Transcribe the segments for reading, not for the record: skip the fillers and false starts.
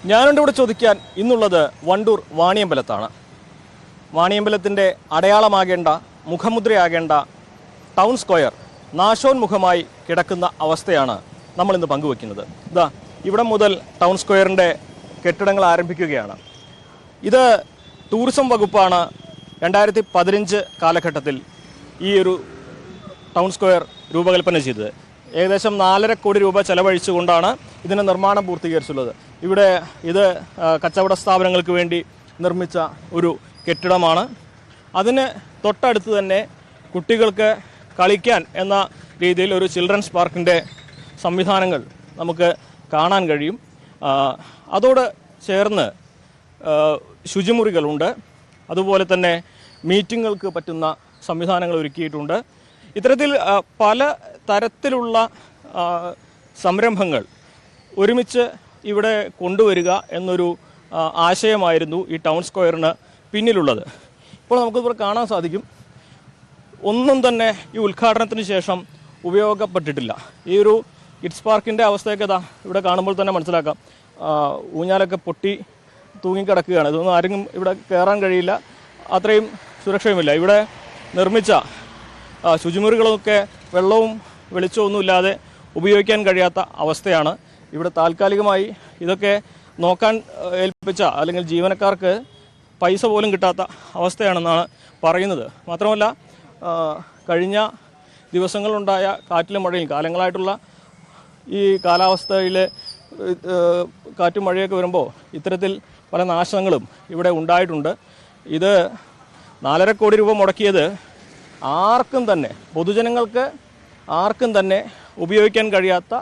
ഞാനുണ്ട് ഇവിടെ ചോദിക്കാൻ ഇന്നുള്ളത് വണ്ടൂർ വാണിയമ്പലത്താണ്. വാണിയമ്പലത്തിൻ്റെ അടയാളമാകേണ്ട, മുഖമുദ്രയാകേണ്ട ടൗൺ സ്ക്വയർ നാശോന്മുഖമായി കിടക്കുന്ന അവസ്ഥയാണ് നമ്മളിന്ന് പങ്കുവെക്കുന്നത്. ഇതാ ഇവിടെ മുതൽ ടൗൺ സ്ക്വയറിൻ്റെ കെട്ടിടങ്ങൾ ആരംഭിക്കുകയാണ്. ഇത് ടൂറിസം വകുപ്പാണ് 2015 കാലഘട്ടത്തിൽ ഈ ഒരു ടൗൺ സ്ക്വയർ രൂപകൽപ്പന ചെയ്തത്. ഏകദേശം 4.5 കോടി രൂപ ചെലവഴിച്ചുകൊണ്ടാണ് ഇതിൻ്റെ നിർമ്മാണം പൂർത്തീകരിച്ചുള്ളത്. ഇവിടെ ഇത് കച്ചവട സ്ഥാപനങ്ങൾക്ക് വേണ്ടി നിർമ്മിച്ച ഒരു കെട്ടിടമാണ്. അതിന് തൊട്ടടുത്ത് തന്നെ കുട്ടികൾക്ക് കളിക്കാൻ എന്ന രീതിയിൽ ഒരു ചിൽഡ്രൻസ് പാർക്കിൻ്റെ സംവിധാനങ്ങൾ നമുക്ക് കാണാൻ കഴിയും. അതോട് ചേർന്ന് ശുചിമുറികളുണ്ട്. അതുപോലെ തന്നെ മീറ്റിങ്ങുകൾക്ക് പറ്റുന്ന സംവിധാനങ്ങൾ ഒരുക്കിയിട്ടുണ്ട്. ഇത്തരത്തിൽ പല തരത്തിലുള്ള സംരംഭങ്ങൾ ഒരുമിച്ച് ഇവിടെ കൊണ്ടുവരിക എന്നൊരു ആശയമായിരുന്നു ഈ ടൗൺ സ്ക്വയറിന് പിന്നിലുള്ളത്. ഇപ്പോൾ നമുക്കിവിടെ കാണാൻ സാധിക്കും, ഒന്നും തന്നെ ഈ ഉദ്ഘാടനത്തിന് ശേഷം ഉപയോഗപ്പെട്ടിട്ടില്ല. ഈ ഒരു കിഡ്സ് പാർക്കിൻ്റെ അവസ്ഥയൊക്കെ ഇവിടെ കാണുമ്പോൾ തന്നെ മനസ്സിലാക്കാം. ഊഞ്ഞാലൊക്കെ പൊട്ടി തൂങ്ങിക്കിടക്കുകയാണ്. ഇതൊന്നും ആരെങ്കിലും ഇവിടെ കയറാൻ കഴിയില്ല, അത്രയും സുരക്ഷയുമില്ല. ഇവിടെ നിർമ്മിച്ച ശുചിമുറികളൊക്കെ വെള്ളവും വെളിച്ചമൊന്നുമില്ലാതെ ഉപയോഗിക്കാൻ കഴിയാത്ത അവസ്ഥയാണ്. ഇവിടെ താൽക്കാലികമായി ഇതൊക്കെ നോക്കാൻ ഏൽപ്പിച്ച അല്ലെങ്കിൽ ജീവനക്കാർക്ക് പൈസ പോലും കിട്ടാത്ത അവസ്ഥയാണെന്നാണ് പറയുന്നത്. മാത്രമല്ല, കഴിഞ്ഞ ദിവസങ്ങളുണ്ടായ കാറ്റിലും മഴയും, കാലങ്ങളായിട്ടുള്ള ഈ കാലാവസ്ഥയിൽ കാറ്റും മഴയൊക്കെ വരുമ്പോൾ ഇത്തരത്തിൽ പല നാശങ്ങളും ഇവിടെ ഉണ്ടായിട്ടുണ്ട്. ഇത് 4.5 കോടി രൂപ മുടക്കിയത് ആർക്കും തന്നെ, പൊതുജനങ്ങൾക്ക് ആർക്കും തന്നെ ഉപയോഗിക്കാൻ കഴിയാത്ത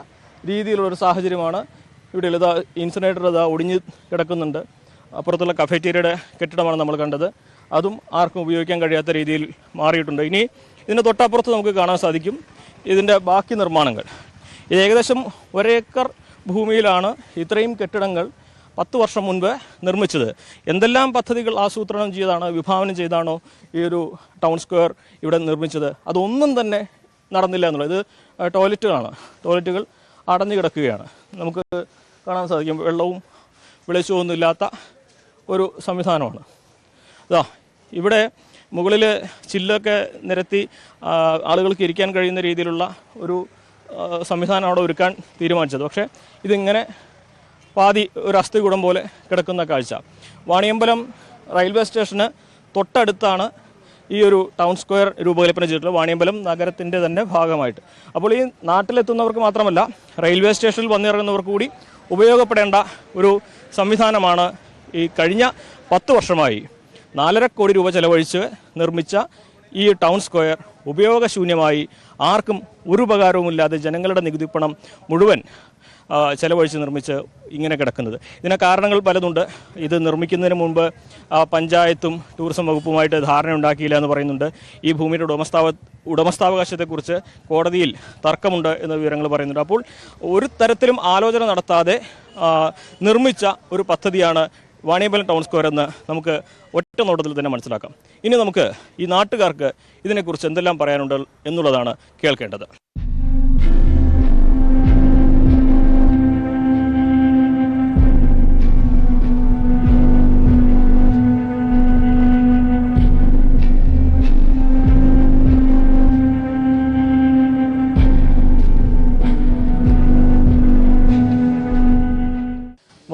രീതിയിലുള്ളൊരു സാഹചര്യമാണ് ഇവിടെ ഉള്ളത്. ഇൻസിനേറ്റർ ഒടിഞ്ഞ് കിടക്കുന്നുണ്ട്. അപ്പുറത്തുള്ള കഫേറ്റീരിയയുടെ കെട്ടിടമാണ് നമ്മൾ കണ്ടത്. അതും ആർക്കും ഉപയോഗിക്കാൻ കഴിയാത്ത രീതിയിൽ മാറിയിട്ടുണ്ട്. ഇനി ഇതിൻ്റെ തൊട്ടപ്പുറത്ത് നമുക്ക് കാണാൻ സാധിക്കും ഇതിൻ്റെ ബാക്കി നിർമ്മാണങ്ങൾ. ഇത് ഏകദേശം 1 ഏക്കർ ഭൂമിയിലാണ് ഇത്രയും കെട്ടിടങ്ങൾ 10 വർഷം മുൻപ് നിർമ്മിച്ചത്. എന്തെല്ലാം പദ്ധതികൾ ആസൂത്രണം ചെയ്താണ്, വിഭാവനം ചെയ്താണോ ഈ ഒരു ടൗൺ സ്ക്വയർ ഇവിടെ നിർമ്മിച്ചത്, അതൊന്നും തന്നെ നടന്നില്ല എന്നുള്ളത്. ഇത് ടോയ്ലറ്റുകളാണ്. ടോയ്ലറ്റുകൾ അടഞ്ഞു കിടക്കുകയാണ്. നമുക്ക് കാണാൻ സാധിക്കും വെള്ളവും വെളിച്ചമൊന്നും ഇല്ലാത്ത ഒരു സംവിധാനമാണ്. ഇതാ ഇവിടെ മുകളിൽ ചില്ലൊക്കെ നിരത്തി ആളുകൾക്ക് ഇരിക്കാൻ കഴിയുന്ന രീതിയിലുള്ള ഒരു സംവിധാനം അവിടെ ഒരുക്കാൻ തീരുമാനിച്ചത്. പക്ഷേ ഇതിങ്ങനെ പാതി ഒരു അസ്ഥികൂടം പോലെ കിടക്കുന്ന കാഴ്ച. വാണിയമ്പലം റെയിൽവേ സ്റ്റേഷന് തൊട്ടടുത്താണ് ഈ ഒരു ടൗൺ സ്ക്വയർ രൂപകൽപ്പന ചെയ്തിട്ടുള്ളത്, വാണിയമ്പലം നഗരത്തിൻ്റെ തന്നെ ഭാഗമായിട്ട്. അപ്പോൾ ഈ നാട്ടിലെത്തുന്നവർക്ക് മാത്രമല്ല, റെയിൽവേ സ്റ്റേഷനിൽ വന്നിറങ്ങുന്നവർക്ക് കൂടി ഉപയോഗപ്പെടേണ്ട ഒരു സംവിധാനമാണ് ഈ കഴിഞ്ഞ 10 വർഷമായി 4.5 കോടി രൂപ ചെലവഴിച്ച് നിർമ്മിച്ച ഈ ടൗൺ സ്ക്വയർ ഉപയോഗശൂന്യമായി ആർക്കും ഒരു ഉപകാരവുമില്ലാതെ ജനങ്ങളുടെ നികുതി പണം മുഴുവൻ ചെലവഴിച്ച് നിർമ്മിച്ച് ഇങ്ങനെ കിടക്കുന്നത്. ഇതിന് കാരണങ്ങൾ പലതുണ്ട്. ഇത് നിർമ്മിക്കുന്നതിന് മുൻപ് പഞ്ചായത്തും ടൂറിസം വകുപ്പുമായിട്ട് ധാരണ ഉണ്ടാക്കിയില്ല എന്ന് പറയുന്നുണ്ട്. ഈ ഭൂമിയുടെ ഉടമസ്ഥാവകാശത്തെക്കുറിച്ച് കോടതിയിൽ തർക്കമുണ്ട് എന്ന വിവരങ്ങൾ പറയുന്നുണ്ട്. അപ്പോൾ ഒരു തരത്തിലും ആലോചന നടത്താതെ നിർമ്മിച്ച ഒരു പദ്ധതിയാണ് വാണിയമ്പലം ടൗൺ സ്ക്വയർ എന്ന് നമുക്ക് ഒറ്റ നോട്ടത്തിൽ തന്നെ മനസ്സിലാക്കാം. ഇനി നമുക്ക് ഈ നാട്ടുകാർക്ക് ഇതിനെക്കുറിച്ച് എന്തെല്ലാം പറയാനുണ്ട് എന്നുള്ളതാണ് കേൾക്കേണ്ടത്.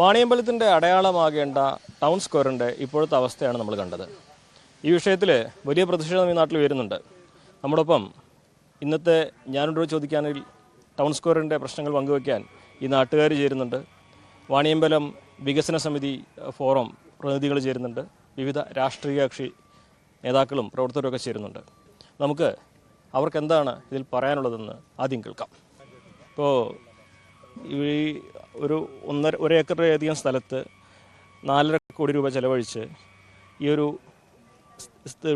വാണിയമ്പലത്തിൻ്റെ അടയാളമാകേണ്ട ടൗൺ സ്ക്വയറിൻ്റെ ഇപ്പോഴത്തെ അവസ്ഥയാണ് നമ്മൾ കണ്ടത്. ഈ വിഷയത്തിൽ വലിയ പ്രതിഷേധം ഈ നാട്ടിൽ വരുന്നുണ്ട്. നമ്മോടൊപ്പം ഇന്നത്തെ ഞാനുണ്ടോ ചോദിക്കാനിൽ ടൗൺ സ്ക്വയറിൻ്റെ പ്രശ്നങ്ങൾ പങ്കുവയ്ക്കാൻ ഈ നാട്ടുകാർ ചേരുന്നുണ്ട്. വാണിയമ്പലം വികസന സമിതി ഫോറം പ്രതിനിധികൾ ചേരുന്നുണ്ട്. വിവിധ രാഷ്ട്രീയ കക്ഷി നേതാക്കളും പ്രവർത്തകരൊക്കെ ചേരുന്നുണ്ട്. നമുക്ക് അവർക്ക് എന്താണ് ഇതിൽ പറയാനുള്ളതെന്ന് ആദ്യം കേൾക്കാം. ഇപ്പോൾ ഈ ഒരു 1 ഏക്കറിലധികം സ്ഥലത്ത് 4.5 കോടി രൂപ ചെലവഴിച്ച് ഈ ഒരു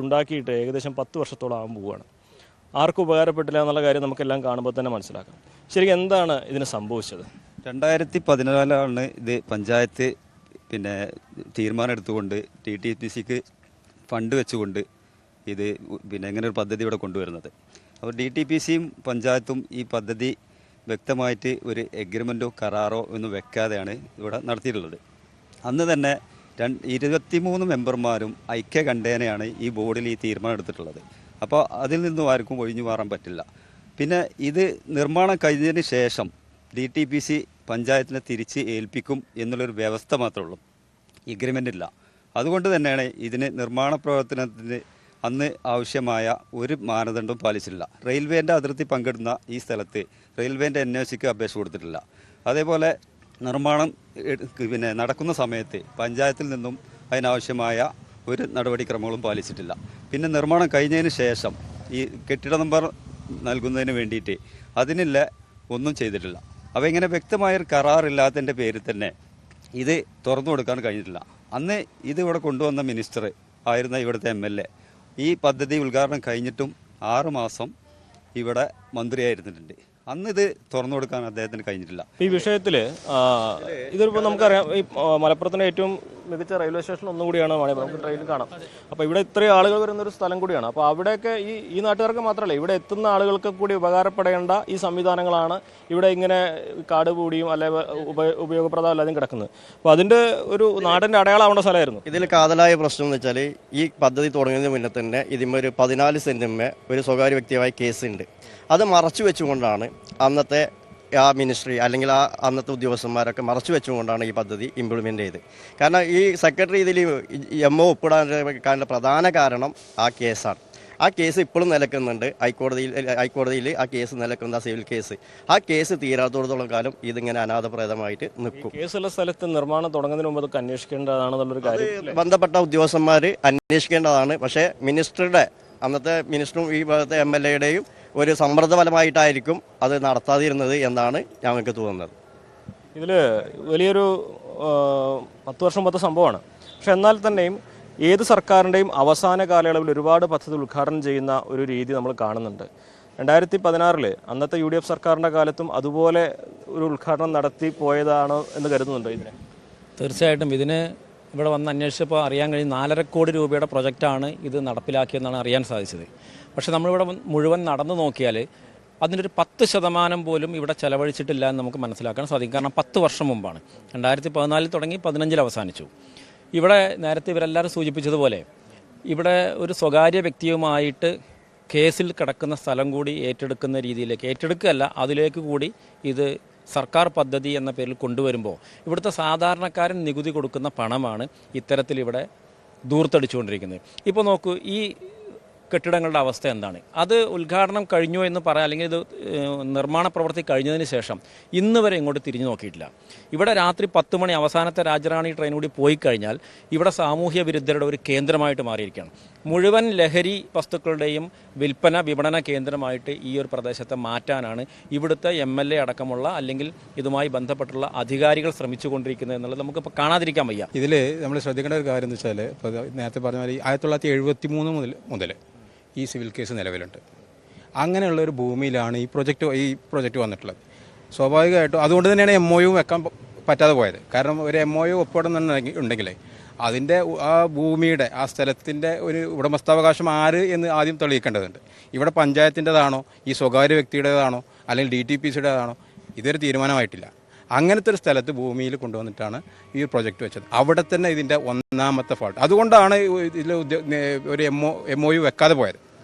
ഉണ്ടാക്കിയിട്ട് ഏകദേശം 10 വർഷത്തോളം ആകാൻ പോവുകയാണ്. ആർക്കും ഉപകാരപ്പെട്ടില്ല എന്നുള്ള കാര്യം നമുക്കെല്ലാം കാണുമ്പോൾ തന്നെ മനസ്സിലാക്കാം. ശരിക്കും എന്താണ് ഇതിന് സംഭവിച്ചത്? 2014 ഇത് പഞ്ചായത്ത് തീരുമാനം എടുത്തുകൊണ്ട് DTPCക്ക് ഫണ്ട് വെച്ചുകൊണ്ട് ഇത് എങ്ങനെ ഒരു പദ്ധതി ഇവിടെ കൊണ്ടുവരുന്നത്. അപ്പോൾ DTPCയും പഞ്ചായത്തും ഈ പദ്ധതി വ്യക്തമായിട്ട് ഒരു എഗ്രിമെൻറ്റോ കരാറോ ഒന്നും വെക്കാതെയാണ് ഇവിടെ നടത്തിയിട്ടുള്ളത്. അന്ന് തന്നെ 23 മെമ്പർമാരും ഐക്യകണ്ഠേനയാണ് ഈ ബോർഡിൽ ഈ തീരുമാനം എടുത്തിട്ടുള്ളത്. അപ്പോൾ അതിൽ നിന്നും ആർക്കും ഒഴിഞ്ഞു മാറാൻ പറ്റില്ല. പിന്നെ ഇത് നിർമ്മാണം കഴിഞ്ഞതിന് ശേഷം DTPC പഞ്ചായത്തിനെ തിരിച്ച് ഏൽപ്പിക്കും എന്നുള്ളൊരു വ്യവസ്ഥ മാത്രമേ ഉള്ളൂ, എഗ്രിമെൻ്റ് ഇല്ല. അതുകൊണ്ട് തന്നെയാണ് ഇതിന് നിർമ്മാണ പ്രവർത്തനത്തിന് അന്ന് ആവശ്യമായ ഒരു മാനദണ്ഡവും പാലിച്ചില്ല. റെയിൽവേൻ്റെ അതിർത്തി പങ്കിടുന്ന ഈ സ്ഥലത്ത് റെയിൽവേൻ്റെ NOCക്ക് അപേക്ഷ കൊടുത്തിട്ടില്ല. അതേപോലെ നിർമ്മാണം നടക്കുന്ന സമയത്ത് പഞ്ചായത്തിൽ നിന്നും അതിനാവശ്യമായ ഒരു നടപടിക്രമങ്ങളും പാലിച്ചിട്ടില്ല. പിന്നെ നിർമ്മാണം കഴിഞ്ഞതിന് ശേഷം ഈ കെട്ടിട നമ്പർ നൽകുന്നതിന് വേണ്ടിയിട്ട് അതിനില്ല ഒന്നും ചെയ്തിട്ടില്ല. അപ്പോൾ ഇങ്ങനെ വ്യക്തമായൊരു കരാറില്ലാത്തതിൻ്റെ പേരിൽ തന്നെ ഇത് തുറന്നു കൊടുക്കാൻ കഴിഞ്ഞിട്ടില്ല. അന്ന് ഇത് ഇവിടെ കൊണ്ടുവന്ന മിനിസ്റ്റർ ആയിരുന്ന ഇവിടുത്തെ MLA ഈ പദ്ധതി ഉദ്ഘാടനം കഴിഞ്ഞിട്ടും 6 മാസം ഇവിടെ മന്ത്രിയായിരുന്നിട്ടുണ്ട്. അന്ന് ഇത് തുറന്നു കൊടുക്കാൻ അദ്ദേഹത്തിന് കഴിഞ്ഞിട്ടില്ല. ഈ വിഷയത്തിൽ ഇതിപ്പോൾ നമുക്കറിയാം, ഈ മലപ്പുറത്തിൻ്റെ ഏറ്റവും മികച്ച റെയിൽവേ സ്റ്റേഷൻ ഒന്നുകൂടിയാണ് മണിപ്പൂർ, നമുക്ക് ട്രെയിനിൽ കാണാം. അപ്പോൾ ഇവിടെ ഇത്രയും ആളുകൾ വരുന്നൊരു സ്ഥലം കൂടിയാണ്. അപ്പോൾ അവിടെയൊക്കെ ഈ നാട്ടുകാർക്ക് മാത്രമല്ല, ഇവിടെ എത്തുന്ന ആളുകൾക്ക് കൂടി ഉപകാരപ്പെടേണ്ട ഈ സംവിധാനങ്ങളാണ് ഇവിടെ ഇങ്ങനെ കാട് കൂടിയും അല്ലെങ്കിൽ ഉപയോഗപ്രദമല്ലാതെയും കിടക്കുന്നത്. അപ്പോൾ അതിൻ്റെ ഒരു നാടിൻ്റെ അടയാളമാവേണ്ട സ്ഥലമായിരുന്നു. ഇതിൽ കാതലായ പ്രശ്നം എന്ന് വെച്ചാൽ ഈ പദ്ധതി തുടങ്ങുന്നതിന് മുന്നേ തന്നെ ഇതിന്മേ ഒരു 14 സെൻറ്റിന്മേ ഒരു സ്വകാര്യ വ്യക്തിയായ കേസുണ്ട്. അത് മറച്ചു വെച്ചുകൊണ്ടാണ് അന്നത്തെ ആ മിനിസ്ട്രി അല്ലെങ്കിൽ അന്നത്തെ ഉദ്യോഗസ്ഥന്മാരൊക്കെ മറച്ചു വെച്ചുകൊണ്ടാണ് ഈ പദ്ധതി ഇംപ്ലിമെൻ്റ് ചെയ്ത്. കാരണം ഈ സെക്രട്ടറി ഇതിൽ MO ഒപ്പിടാനുള്ള പ്രധാന കാരണം ആ കേസാണ്. ആ കേസ് ഇപ്പോഴും നിലക്കുന്നുണ്ട്. ഹൈക്കോടതിയിൽ ആ കേസ് നിലക്കുന്ന സിവിൽ കേസ്. ആ കേസ് തീരാത്തോടത്തോളം കാലം ഇതിങ്ങനെ അനാഥപ്രേതമായിട്ട് നിൽക്കും. കേസുള്ള സ്ഥലത്ത് നിർമ്മാണം തുടങ്ങുന്നതിന് മുമ്പ് അതൊക്കെ അന്വേഷിക്കേണ്ടതാണെന്നുള്ളൊരു കാര്യം ബന്ധപ്പെട്ട ഉദ്യോഗസ്ഥന്മാർ അന്വേഷിക്കേണ്ടതാണ്. പക്ഷേ അന്നത്തെ മിനിസ്റ്ററും ഈ ഭാഗത്തെ MLAയുടെയും ഒരു സമ്മർദ്ദഫലമായിട്ടായിരിക്കും അത് നടത്താതിരുന്നത് എന്നാണ് ഞങ്ങൾക്ക് തോന്നുന്നത്. ഇതിൽ വലിയൊരു 10 വർഷം മുമ്പത്തെ സംഭവമാണ്. പക്ഷെ എന്നാൽ തന്നെയും ഏത് സർക്കാരിൻ്റെയും അവസാന കാലയളവിൽ ഒരുപാട് പദ്ധതി ഉദ്ഘാടനം ചെയ്യുന്ന ഒരു രീതി നമ്മൾ കാണുന്നുണ്ട്. 2016 അന്നത്തെ UDF സർക്കാരിൻ്റെ കാലത്തും അതുപോലെ ഒരു ഉദ്ഘാടനം നടത്തി പോയതാണോ എന്ന് കരുതുന്നുണ്ടോ ഇതിനെ? തീർച്ചയായിട്ടും ഇതിന് ഇവിടെ വന്ന് അന്വേഷിച്ചപ്പോൾ അറിയാൻ കഴിയും 4.5 കോടി രൂപയുടെ പ്രൊജക്റ്റാണ് ഇത് നടപ്പിലാക്കിയെന്നാണ് അറിയാൻ സാധിച്ചത്. പക്ഷേ നമ്മളിവിടെ മുഴുവൻ നടന്നു നോക്കിയാൽ അതിൻ്റെ 10% പോലും ഇവിടെ ചെലവഴിച്ചിട്ടില്ല എന്ന് നമുക്ക് മനസ്സിലാക്കാൻ സാധിക്കും. കാരണം 10 വർഷം മുമ്പാണ്. 2014 തുടങ്ങി 15 അവസാനിച്ചു. ഇവിടെ നേരത്തെ ഇവരെല്ലാവരും സൂചിപ്പിച്ചതുപോലെ ഇവിടെ ഒരു സ്വകാര്യ വ്യക്തിയുമായിട്ട് കേസിൽ കിടക്കുന്ന സ്ഥലം കൂടി ഏറ്റെടുക്കുന്ന രീതിയിലേക്ക്, ഏറ്റെടുക്കുകയല്ല അതിലേക്ക് കൂടി ഇത് സർക്കാർ പദ്ധതി എന്ന പേരിൽ കൊണ്ടുവരുമ്പോൾ ഇവിടുത്തെ സാധാരണക്കാരൻ നികുതി കൊടുക്കുന്ന പണമാണ് ഇത്തരത്തിൽ ഇവിടെ ദൂർത്തടിച്ചുകൊണ്ടിരിക്കുന്നത്. ഇപ്പോൾ നോക്കൂ, ഈ കെട്ടിടങ്ങളുടെ അവസ്ഥ എന്താണ്? അത് ഉദ്ഘാടനം കഴിഞ്ഞു എന്ന് പറയാം, അല്ലെങ്കിൽ ഇത് നിർമ്മാണ പ്രവൃത്തി കഴിഞ്ഞതിന് ശേഷം ഇന്ന് വരെ ഇങ്ങോട്ട് തിരിഞ്ഞു നോക്കിയിട്ടില്ല. ഇവിടെ രാത്രി 10 മണി അവസാനത്തെ രാജറാണി ട്രെയിൻ കൂടി പോയി കഴിഞ്ഞാൽ ഇവിടെ സാമൂഹ്യ വിരുദ്ധരുടെ ഒരു കേന്ദ്രമായിട്ട് മാറിയിരിക്കുകയാണ്. മുഴുവൻ ലഹരി വസ്തുക്കളുടെയും വിപണന കേന്ദ്രമായിട്ട് ഈ ഒരു പ്രദേശത്തെ മാറ്റാനാണ് ഇവിടുത്തെ MLA അടക്കമുള്ള അല്ലെങ്കിൽ ഇതുമായി ബന്ധപ്പെട്ടുള്ള അധികാരികൾ ശ്രമിച്ചുകൊണ്ടിരിക്കുന്നത് എന്നുള്ളത് നമുക്കിപ്പോൾ കാണാതിരിക്കാൻ വയ്യ. ഇതിൽ നമ്മൾ ശ്രദ്ധിക്കേണ്ട ഒരു കാര്യം എന്ന് വെച്ചാൽ, ഇപ്പോൾ നേരത്തെ പറഞ്ഞ മാതിരി 1973 മുതൽ ഈ സിവിൽ കേസ് നിലവിലുണ്ട്. അങ്ങനെയുള്ള ഒരു ഭൂമിയിലാണ് ഈ പ്രൊജക്റ്റ് വന്നിട്ടുള്ളത്. സ്വാഭാവികമായിട്ടും അതുകൊണ്ട് തന്നെയാണ് MOU വെക്കാൻ പറ്റാതെ പോയത്. കാരണം ഒരു MOU ഒപ്പിടുന്നുണ്ടെങ്കിൽ അതിൻ്റെ ആ ഭൂമിയുടെ ആ സ്ഥലത്തിൻ്റെ ഒരു ഉടമസ്ഥാവകാശം ആര് എന്ന് ആദ്യം തെളിയിക്കേണ്ടതുണ്ട്. ഇവിടെ പഞ്ചായത്തിൻ്റെതാണോ ഈ സ്വകാര്യ വ്യക്തിയുടേതാണോ അല്ലെങ്കിൽ DTPCയുടേതാണോ ഇതൊരു തീരുമാനമായിട്ടില്ല. അങ്ങനത്തെ ഒരു സ്ഥലത്ത് ഭൂമിയിൽ കൊണ്ടുവന്നിട്ടാണ് ഈ പ്രൊജക്റ്റ് വെച്ചത്. അവിടെ തന്നെ ഇതിൻ്റെ ഒന്നാമത്തെ ഫാൾട്ട്. അതുകൊണ്ടാണ് ഇതിൽ ഒരു MOU വെക്കാതെ പോയത്.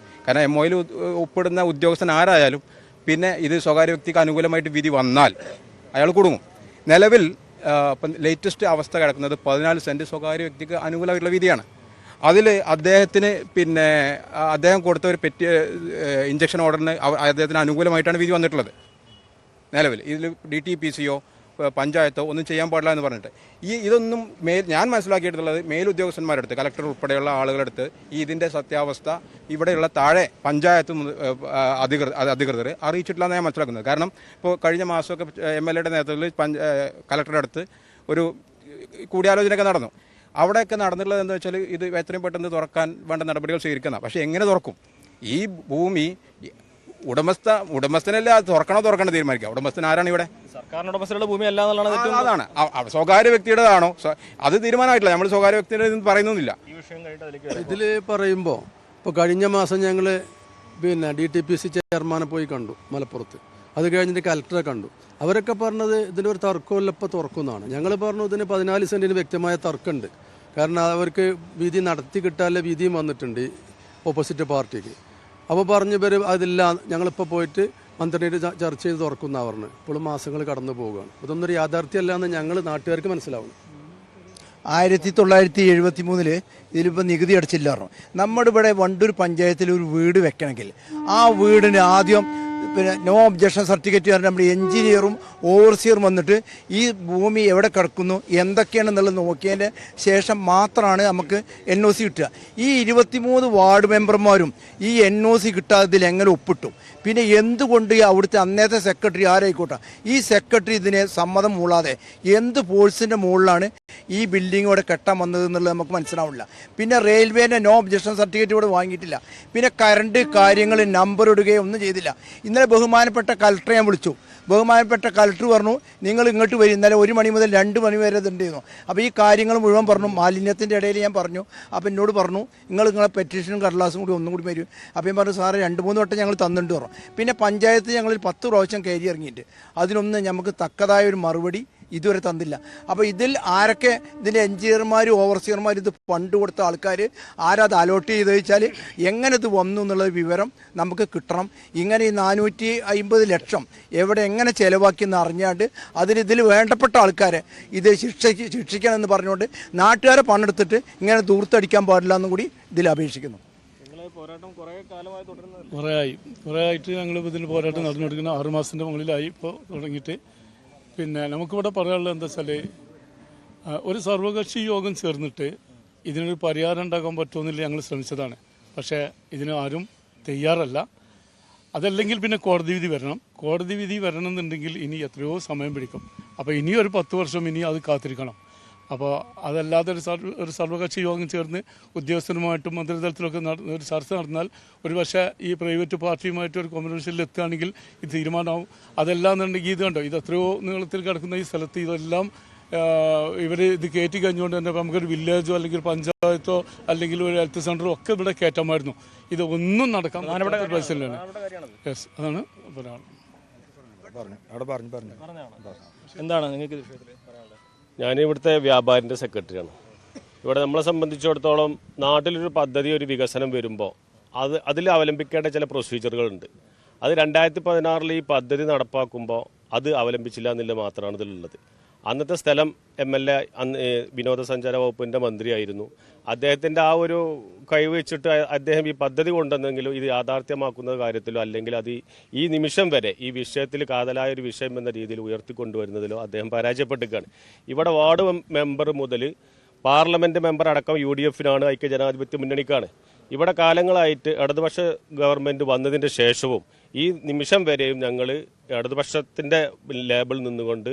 കാരണം MOUയിൽ ഒപ്പിടുന്ന ഉദ്യോഗസ്ഥൻ ആരായാലും പിന്നെ ഇത് സ്വകാര്യ വ്യക്തിക്ക് അനുകൂലമായിട്ട് വിധി വന്നാൽ അയാൾ കുടുങ്ങും. നിലവിൽ ഇപ്പം ലേറ്റസ്റ്റ് അവസ്ഥ കിടക്കുന്നത് 14 സെൻറ്റ് സ്വകാര്യ വ്യക്തിക്ക് അനുകൂലമായിട്ടുള്ള വിധിയാണ്. അതിൽ അദ്ദേഹത്തിന് അദ്ദേഹം കൊടുത്ത ഒരു ഇഞ്ചക്ഷൻ ഓർഡറിന് അദ്ദേഹത്തിന് അനുകൂലമായിട്ടാണ് വിധി വന്നിട്ടുള്ളത്. നിലവിൽ ഇതിൽ DTPCയോ പഞ്ചായത്തോ ഒന്നും ചെയ്യാൻ പാടില്ല എന്ന് പറഞ്ഞിട്ട് ഇതൊന്നും ഞാൻ മനസ്സിലാക്കിയിട്ടുള്ളത് മേലുദ്യോഗസ്ഥന്മാരെടുത്ത്, കളക്ടർ ഉൾപ്പെടെയുള്ള ആളുകളെടുത്ത് ഇതിൻ്റെ സത്യാവസ്ഥ ഇവിടെയുള്ള താഴെ പഞ്ചായത്ത് അധികൃതർ അറിയിച്ചിട്ടില്ല എന്ന് ഞാൻ മനസ്സിലാക്കുന്നത്. കാരണം ഇപ്പോൾ കഴിഞ്ഞ മാസമൊക്കെ MLAയുടെ നേതൃത്വത്തിൽ കളക്ടറുടെ അടുത്ത് ഒരു കൂടിയാലോചനയൊക്കെ നടന്നു. അവിടെയൊക്കെ നടന്നിട്ടുള്ളത് എന്താ വെച്ചാൽ ഇത് എത്രയും പെട്ടെന്ന് തുറക്കാൻ വേണ്ട നടപടികൾ സ്വീകരിക്കുന്ന. പക്ഷേ എങ്ങനെ തുറക്കും? ഈ ഭൂമി ഉടമസ്ഥനല്ലേ അത് തുറക്കണോ തീരുമാനിക്കുക. ഉടമസ്ഥൻ ആരാണ് ഇവിടെ? സർക്കാരിന്റെ ഉടമസ്ഥരുടെ ഭൂമി അല്ല എന്നുള്ളതാണ്. അതാണ് സ്വകാര്യ വ്യക്തിയുടേതാണോ അത് തീരുമാനമായിട്ടില്ല. നമ്മൾ സ്വകാര്യ വ്യക്തിയുടെ പറയുന്നില്ല. ഇതിൽ പറയുമ്പോൾ ഇപ്പോൾ കഴിഞ്ഞ മാസം ഞങ്ങൾ DTPC ചെയർമാനെ പോയി കണ്ടു മലപ്പുറത്ത്. അത് കഴിഞ്ഞിട്ട് കലക്ടറെ കണ്ടു. അവരൊക്കെ പറഞ്ഞത് ഇതിൻ്റെ ഒരു തർക്കമില്ല, ഇപ്പോൾ തുറക്കുന്നതാണ്. ഞങ്ങൾ പറഞ്ഞു ഇതിന് 14 സെൻറ്റിന് വ്യക്തമായ തർക്കമുണ്ട്. കാരണം അവർക്ക് വീതി നടത്തി കിട്ടാനുള്ള വീതിയും വന്നിട്ടുണ്ട് ഓപ്പോസിറ്റ് പാർട്ടിക്ക്. അപ്പോൾ പറഞ്ഞു ഇവർ അതില്ല, ഞങ്ങളിപ്പോൾ പോയിട്ട് മന്ത്രിയുടെ ചർച്ച ചെയ്ത് തുറക്കുന്ന പറഞ്ഞു. ഇപ്പോഴും മാസങ്ങൾ കടന്നു പോവുകയാണ്. ഇതൊന്നൊരു യാഥാർത്ഥ്യമല്ല എന്ന് ഞങ്ങൾ നാട്ടുകാർക്ക് മനസ്സിലാവണം. 1973 ഇതിലിപ്പോൾ നികുതി അടച്ചില്ല പറഞ്ഞു. നമ്മുടെ ഇവിടെ വണ്ടൂർ പഞ്ചായത്തിൽ ഒരു വീട് വെക്കണമെങ്കിൽ ആ വീടിന് ആദ്യം പിന്നെ നോ ഒബ്ജക്ഷൻ സർട്ടിഫിക്കറ്റ് പറഞ്ഞാൽ നമ്മുടെ എഞ്ചിനീയറും ഓവർസിയറും വന്നിട്ട് ഈ ഭൂമി എവിടെ കിടക്കുന്നു എന്തൊക്കെയാണെന്നുള്ളത് നോക്കിയതിൻ്റെ ശേഷം മാത്രമാണ് നമുക്ക് NOC കിട്ടുക. ഈ 23 വാർഡ് മെമ്പർമാരും ഈ NOC കിട്ടാത്തതിൽ എങ്ങനെ ഒപ്പിട്ടു? പിന്നെ എന്തുകൊണ്ട് അവിടുത്തെ അന്നേരത്തെ സെക്രട്ടറി ആരായിക്കോട്ടെ ഈ സെക്രട്ടറി ഇതിനെ സമ്മതം മൂളാതെ എന്ത് ഫോഴ്സിൻ്റെ മുകളിലാണ് ഈ ബിൽഡിംഗ് ഇവിടെ കെട്ടാൻ വന്നത് എന്നുള്ളത് നമുക്ക് മനസ്സിലാവില്ല. പിന്നെ റെയിൽവേൻ്റെ നോ ഒബ്ജക്ഷൻ സർട്ടിഫിക്കറ്റ് ഇവിടെ വാങ്ങിയിട്ടില്ല. പിന്നെ കറണ്ട് കാര്യങ്ങൾ നമ്പർ ഇടുകയോ ഒന്നും ചെയ്തില്ല. ഇന്നലെ ബഹുമാനപ്പെട്ട കലക്ടറെ ഞാൻ വിളിച്ചു. ബഹുമാനപ്പെട്ട കലക്ടർ പറഞ്ഞു നിങ്ങൾ ഇങ്ങോട്ട് വരും. ഇന്നലെ 1 മണി മുതൽ 2 മണി വരെ ഇതുണ്ടായിരുന്നു. അപ്പോൾ ഈ കാര്യങ്ങൾ മുഴുവൻ പറഞ്ഞു. മാലിന്യത്തിൻ്റെ ഇടയിൽ ഞാൻ പറഞ്ഞു. അപ്പോൾ എന്നോട് പറഞ്ഞു നിങ്ങളെ പെറ്റീഷനും കടലാസും കൂടി ഒന്നും കൂടി വരും. അപ്പോൾ ഞാൻ പറഞ്ഞു സാറേ 2-3 വട്ടം ഞങ്ങൾ തന്നിട്ട് പറഞ്ഞു. പിന്നെ പഞ്ചായത്ത് ഞങ്ങളിൽ 10 പ്രാവശ്യം കയറി ഇറങ്ങിയിട്ട് അതിനൊന്നും നമുക്ക് തക്കതായ ഒരു മറുപടി ഇതുവരെ തന്നില്ല. അപ്പോൾ ഇതിൽ ആരൊക്കെ ഇതിൻ്റെ എഞ്ചിനീയർമാർ ഓവർസിയർമാർ ഇത് ഫണ്ട് കൊടുത്ത ആൾക്കാർ ആരത് അലോട്ട് ചെയ്ത് വെച്ചാൽ എങ്ങനെ ഇത് വന്നു എന്നുള്ള വിവരം നമുക്ക് കിട്ടണം. ഇങ്ങനെ ഈ 450 ലക്ഷം എങ്ങനെ ചിലവാക്കിയെന്ന് അറിഞ്ഞാണ്ട് ഇതിൽ വേണ്ടപ്പെട്ട ആൾക്കാരെ ഇത് ശിക്ഷിക്കണമെന്ന് പറഞ്ഞുകൊണ്ട് നാട്ടുകാരെ പണെടുത്തിട്ട് ഇങ്ങനെ ദൂർത്തടിക്കാൻ പാടില്ല എന്നും കൂടി ഇതിൽ അപേക്ഷിക്കുന്നു. കുറേ ആയിട്ട് ഞങ്ങൾ ഇതിൽ പോരാട്ടം നടന്നുകൊടുക്കുന്ന 6 മാസത്തിൻ്റെ മുകളിലായി ഇപ്പോൾ തുടങ്ങിയിട്ട്. പിന്നെ നമുക്കിവിടെ പറയാനുള്ളത് എന്താ വെച്ചാൽ ഒരു സർവകക്ഷി യോഗം ചേർന്നിട്ട് ഇതിനൊരു പരിഹാരം ഉണ്ടാക്കാൻ പറ്റുമെന്നില്ല ഞങ്ങൾ ശ്രമിച്ചതാണ്. പക്ഷേ ഇതിന് ആരും തയ്യാറല്ല. അതല്ലെങ്കിൽ പിന്നെ കോടതി വിധി വരണം. കോടതി വിധി വരണമെന്നുണ്ടെങ്കിൽ ഇനി എത്രയോ സമയം പിടിക്കും. അപ്പോൾ ഇനിയും ഒരു 10 വർഷം ഇനി അത് കാത്തിരിക്കണം. അപ്പോൾ അതല്ലാതെ ഒരു സർവകക്ഷി യോഗം ചേർന്ന് ഉദ്യോഗസ്ഥരുമായിട്ടും മന്ത്രിതലത്തിലൊക്കെ ഒരു ചർച്ച നടന്നാൽ ഒരു പക്ഷേ ഈ പ്രൈവറ്റ് പാർട്ടിയുമായിട്ട് ഒരു കോമ്പിനേഷനിൽ എത്തുകയാണെങ്കിൽ ഇത് തീരുമാനമാവും. അതല്ലാന്നുണ്ടെങ്കിൽ ഇത് കണ്ടോ, ഇത് എത്രയോ നീളത്തിൽ കിടക്കുന്ന ഈ സ്ഥലത്ത് ഇതെല്ലാം ഇവർ ഇത് കയറ്റി കഴിഞ്ഞുകൊണ്ട് തന്നെ നമുക്കൊരു വില്ലേജോ അല്ലെങ്കിൽ പഞ്ചായത്തോ അല്ലെങ്കിൽ ഒരു ഹെൽത്ത് സെൻ്ററോ ഒക്കെ ഇവിടെ കയറ്റാമായിരുന്നു. ഇത് ഒന്നും നടക്കാൻ പ്രശ്നമില്ല. യെസ്, അതാണ് എന്താണ് നിങ്ങൾക്ക് ഞാനിവിടുത്തെ വ്യാപാരിൻ്റെ സെക്രട്ടറിയാണ്. ഇവിടെ നമ്മളെ സംബന്ധിച്ചിടത്തോളം നാട്ടിലൊരു പദ്ധതി ഒരു വികസനം വരുമ്പോൾ അതിൽ അവലംബിക്കേണ്ട ചില പ്രൊസീജിയറുകളുണ്ട്. അത് 2016 ഈ പദ്ധതി നടപ്പാക്കുമ്പോൾ അത് അവലംബിച്ചില്ല എന്നുള്ളത് മാത്രമാണ് ഇതിലുള്ളത്. അന്നത്തെ സ്ഥലം MLA വിനോദസഞ്ചാര വകുപ്പിൻ്റെ മന്ത്രിയായിരുന്നു. അദ്ദേഹത്തിൻ്റെ ആ ഒരു കഴിവ് വെച്ചിട്ട് അദ്ദേഹം ഈ പദ്ധതി കൊണ്ടുവന്നെങ്കിലും ഇത് യാഥാർത്ഥ്യമാക്കുന്ന കാര്യത്തിലോ അല്ലെങ്കിൽ അത് ഈ നിമിഷം വരെ ഈ വിഷയത്തിൽ കാതലായ ഒരു വിഷയം എന്ന രീതിയിൽ ഉയർത്തിക്കൊണ്ടുവരുന്നതിലോ അദ്ദേഹം പരാജയപ്പെട്ടിരിക്കുകയാണ്. ഇവിടെ വാർഡ് മെമ്പർ മുതൽ പാർലമെൻറ്റ് മെമ്പർ അടക്കം UDF-നാണ്, ഐക്യജനാധിപത്യ മുന്നണിക്കാണ്. ഇവിടെ കാലങ്ങളായിട്ട് ഇടതുപക്ഷ ഗവൺമെൻറ് വന്നതിൻ്റെ ശേഷവും ഈ നിമിഷം വരെയും ഞങ്ങൾ ഇടതുപക്ഷത്തിൻ്റെ ലേബിൾ നിന്നുകൊണ്ട്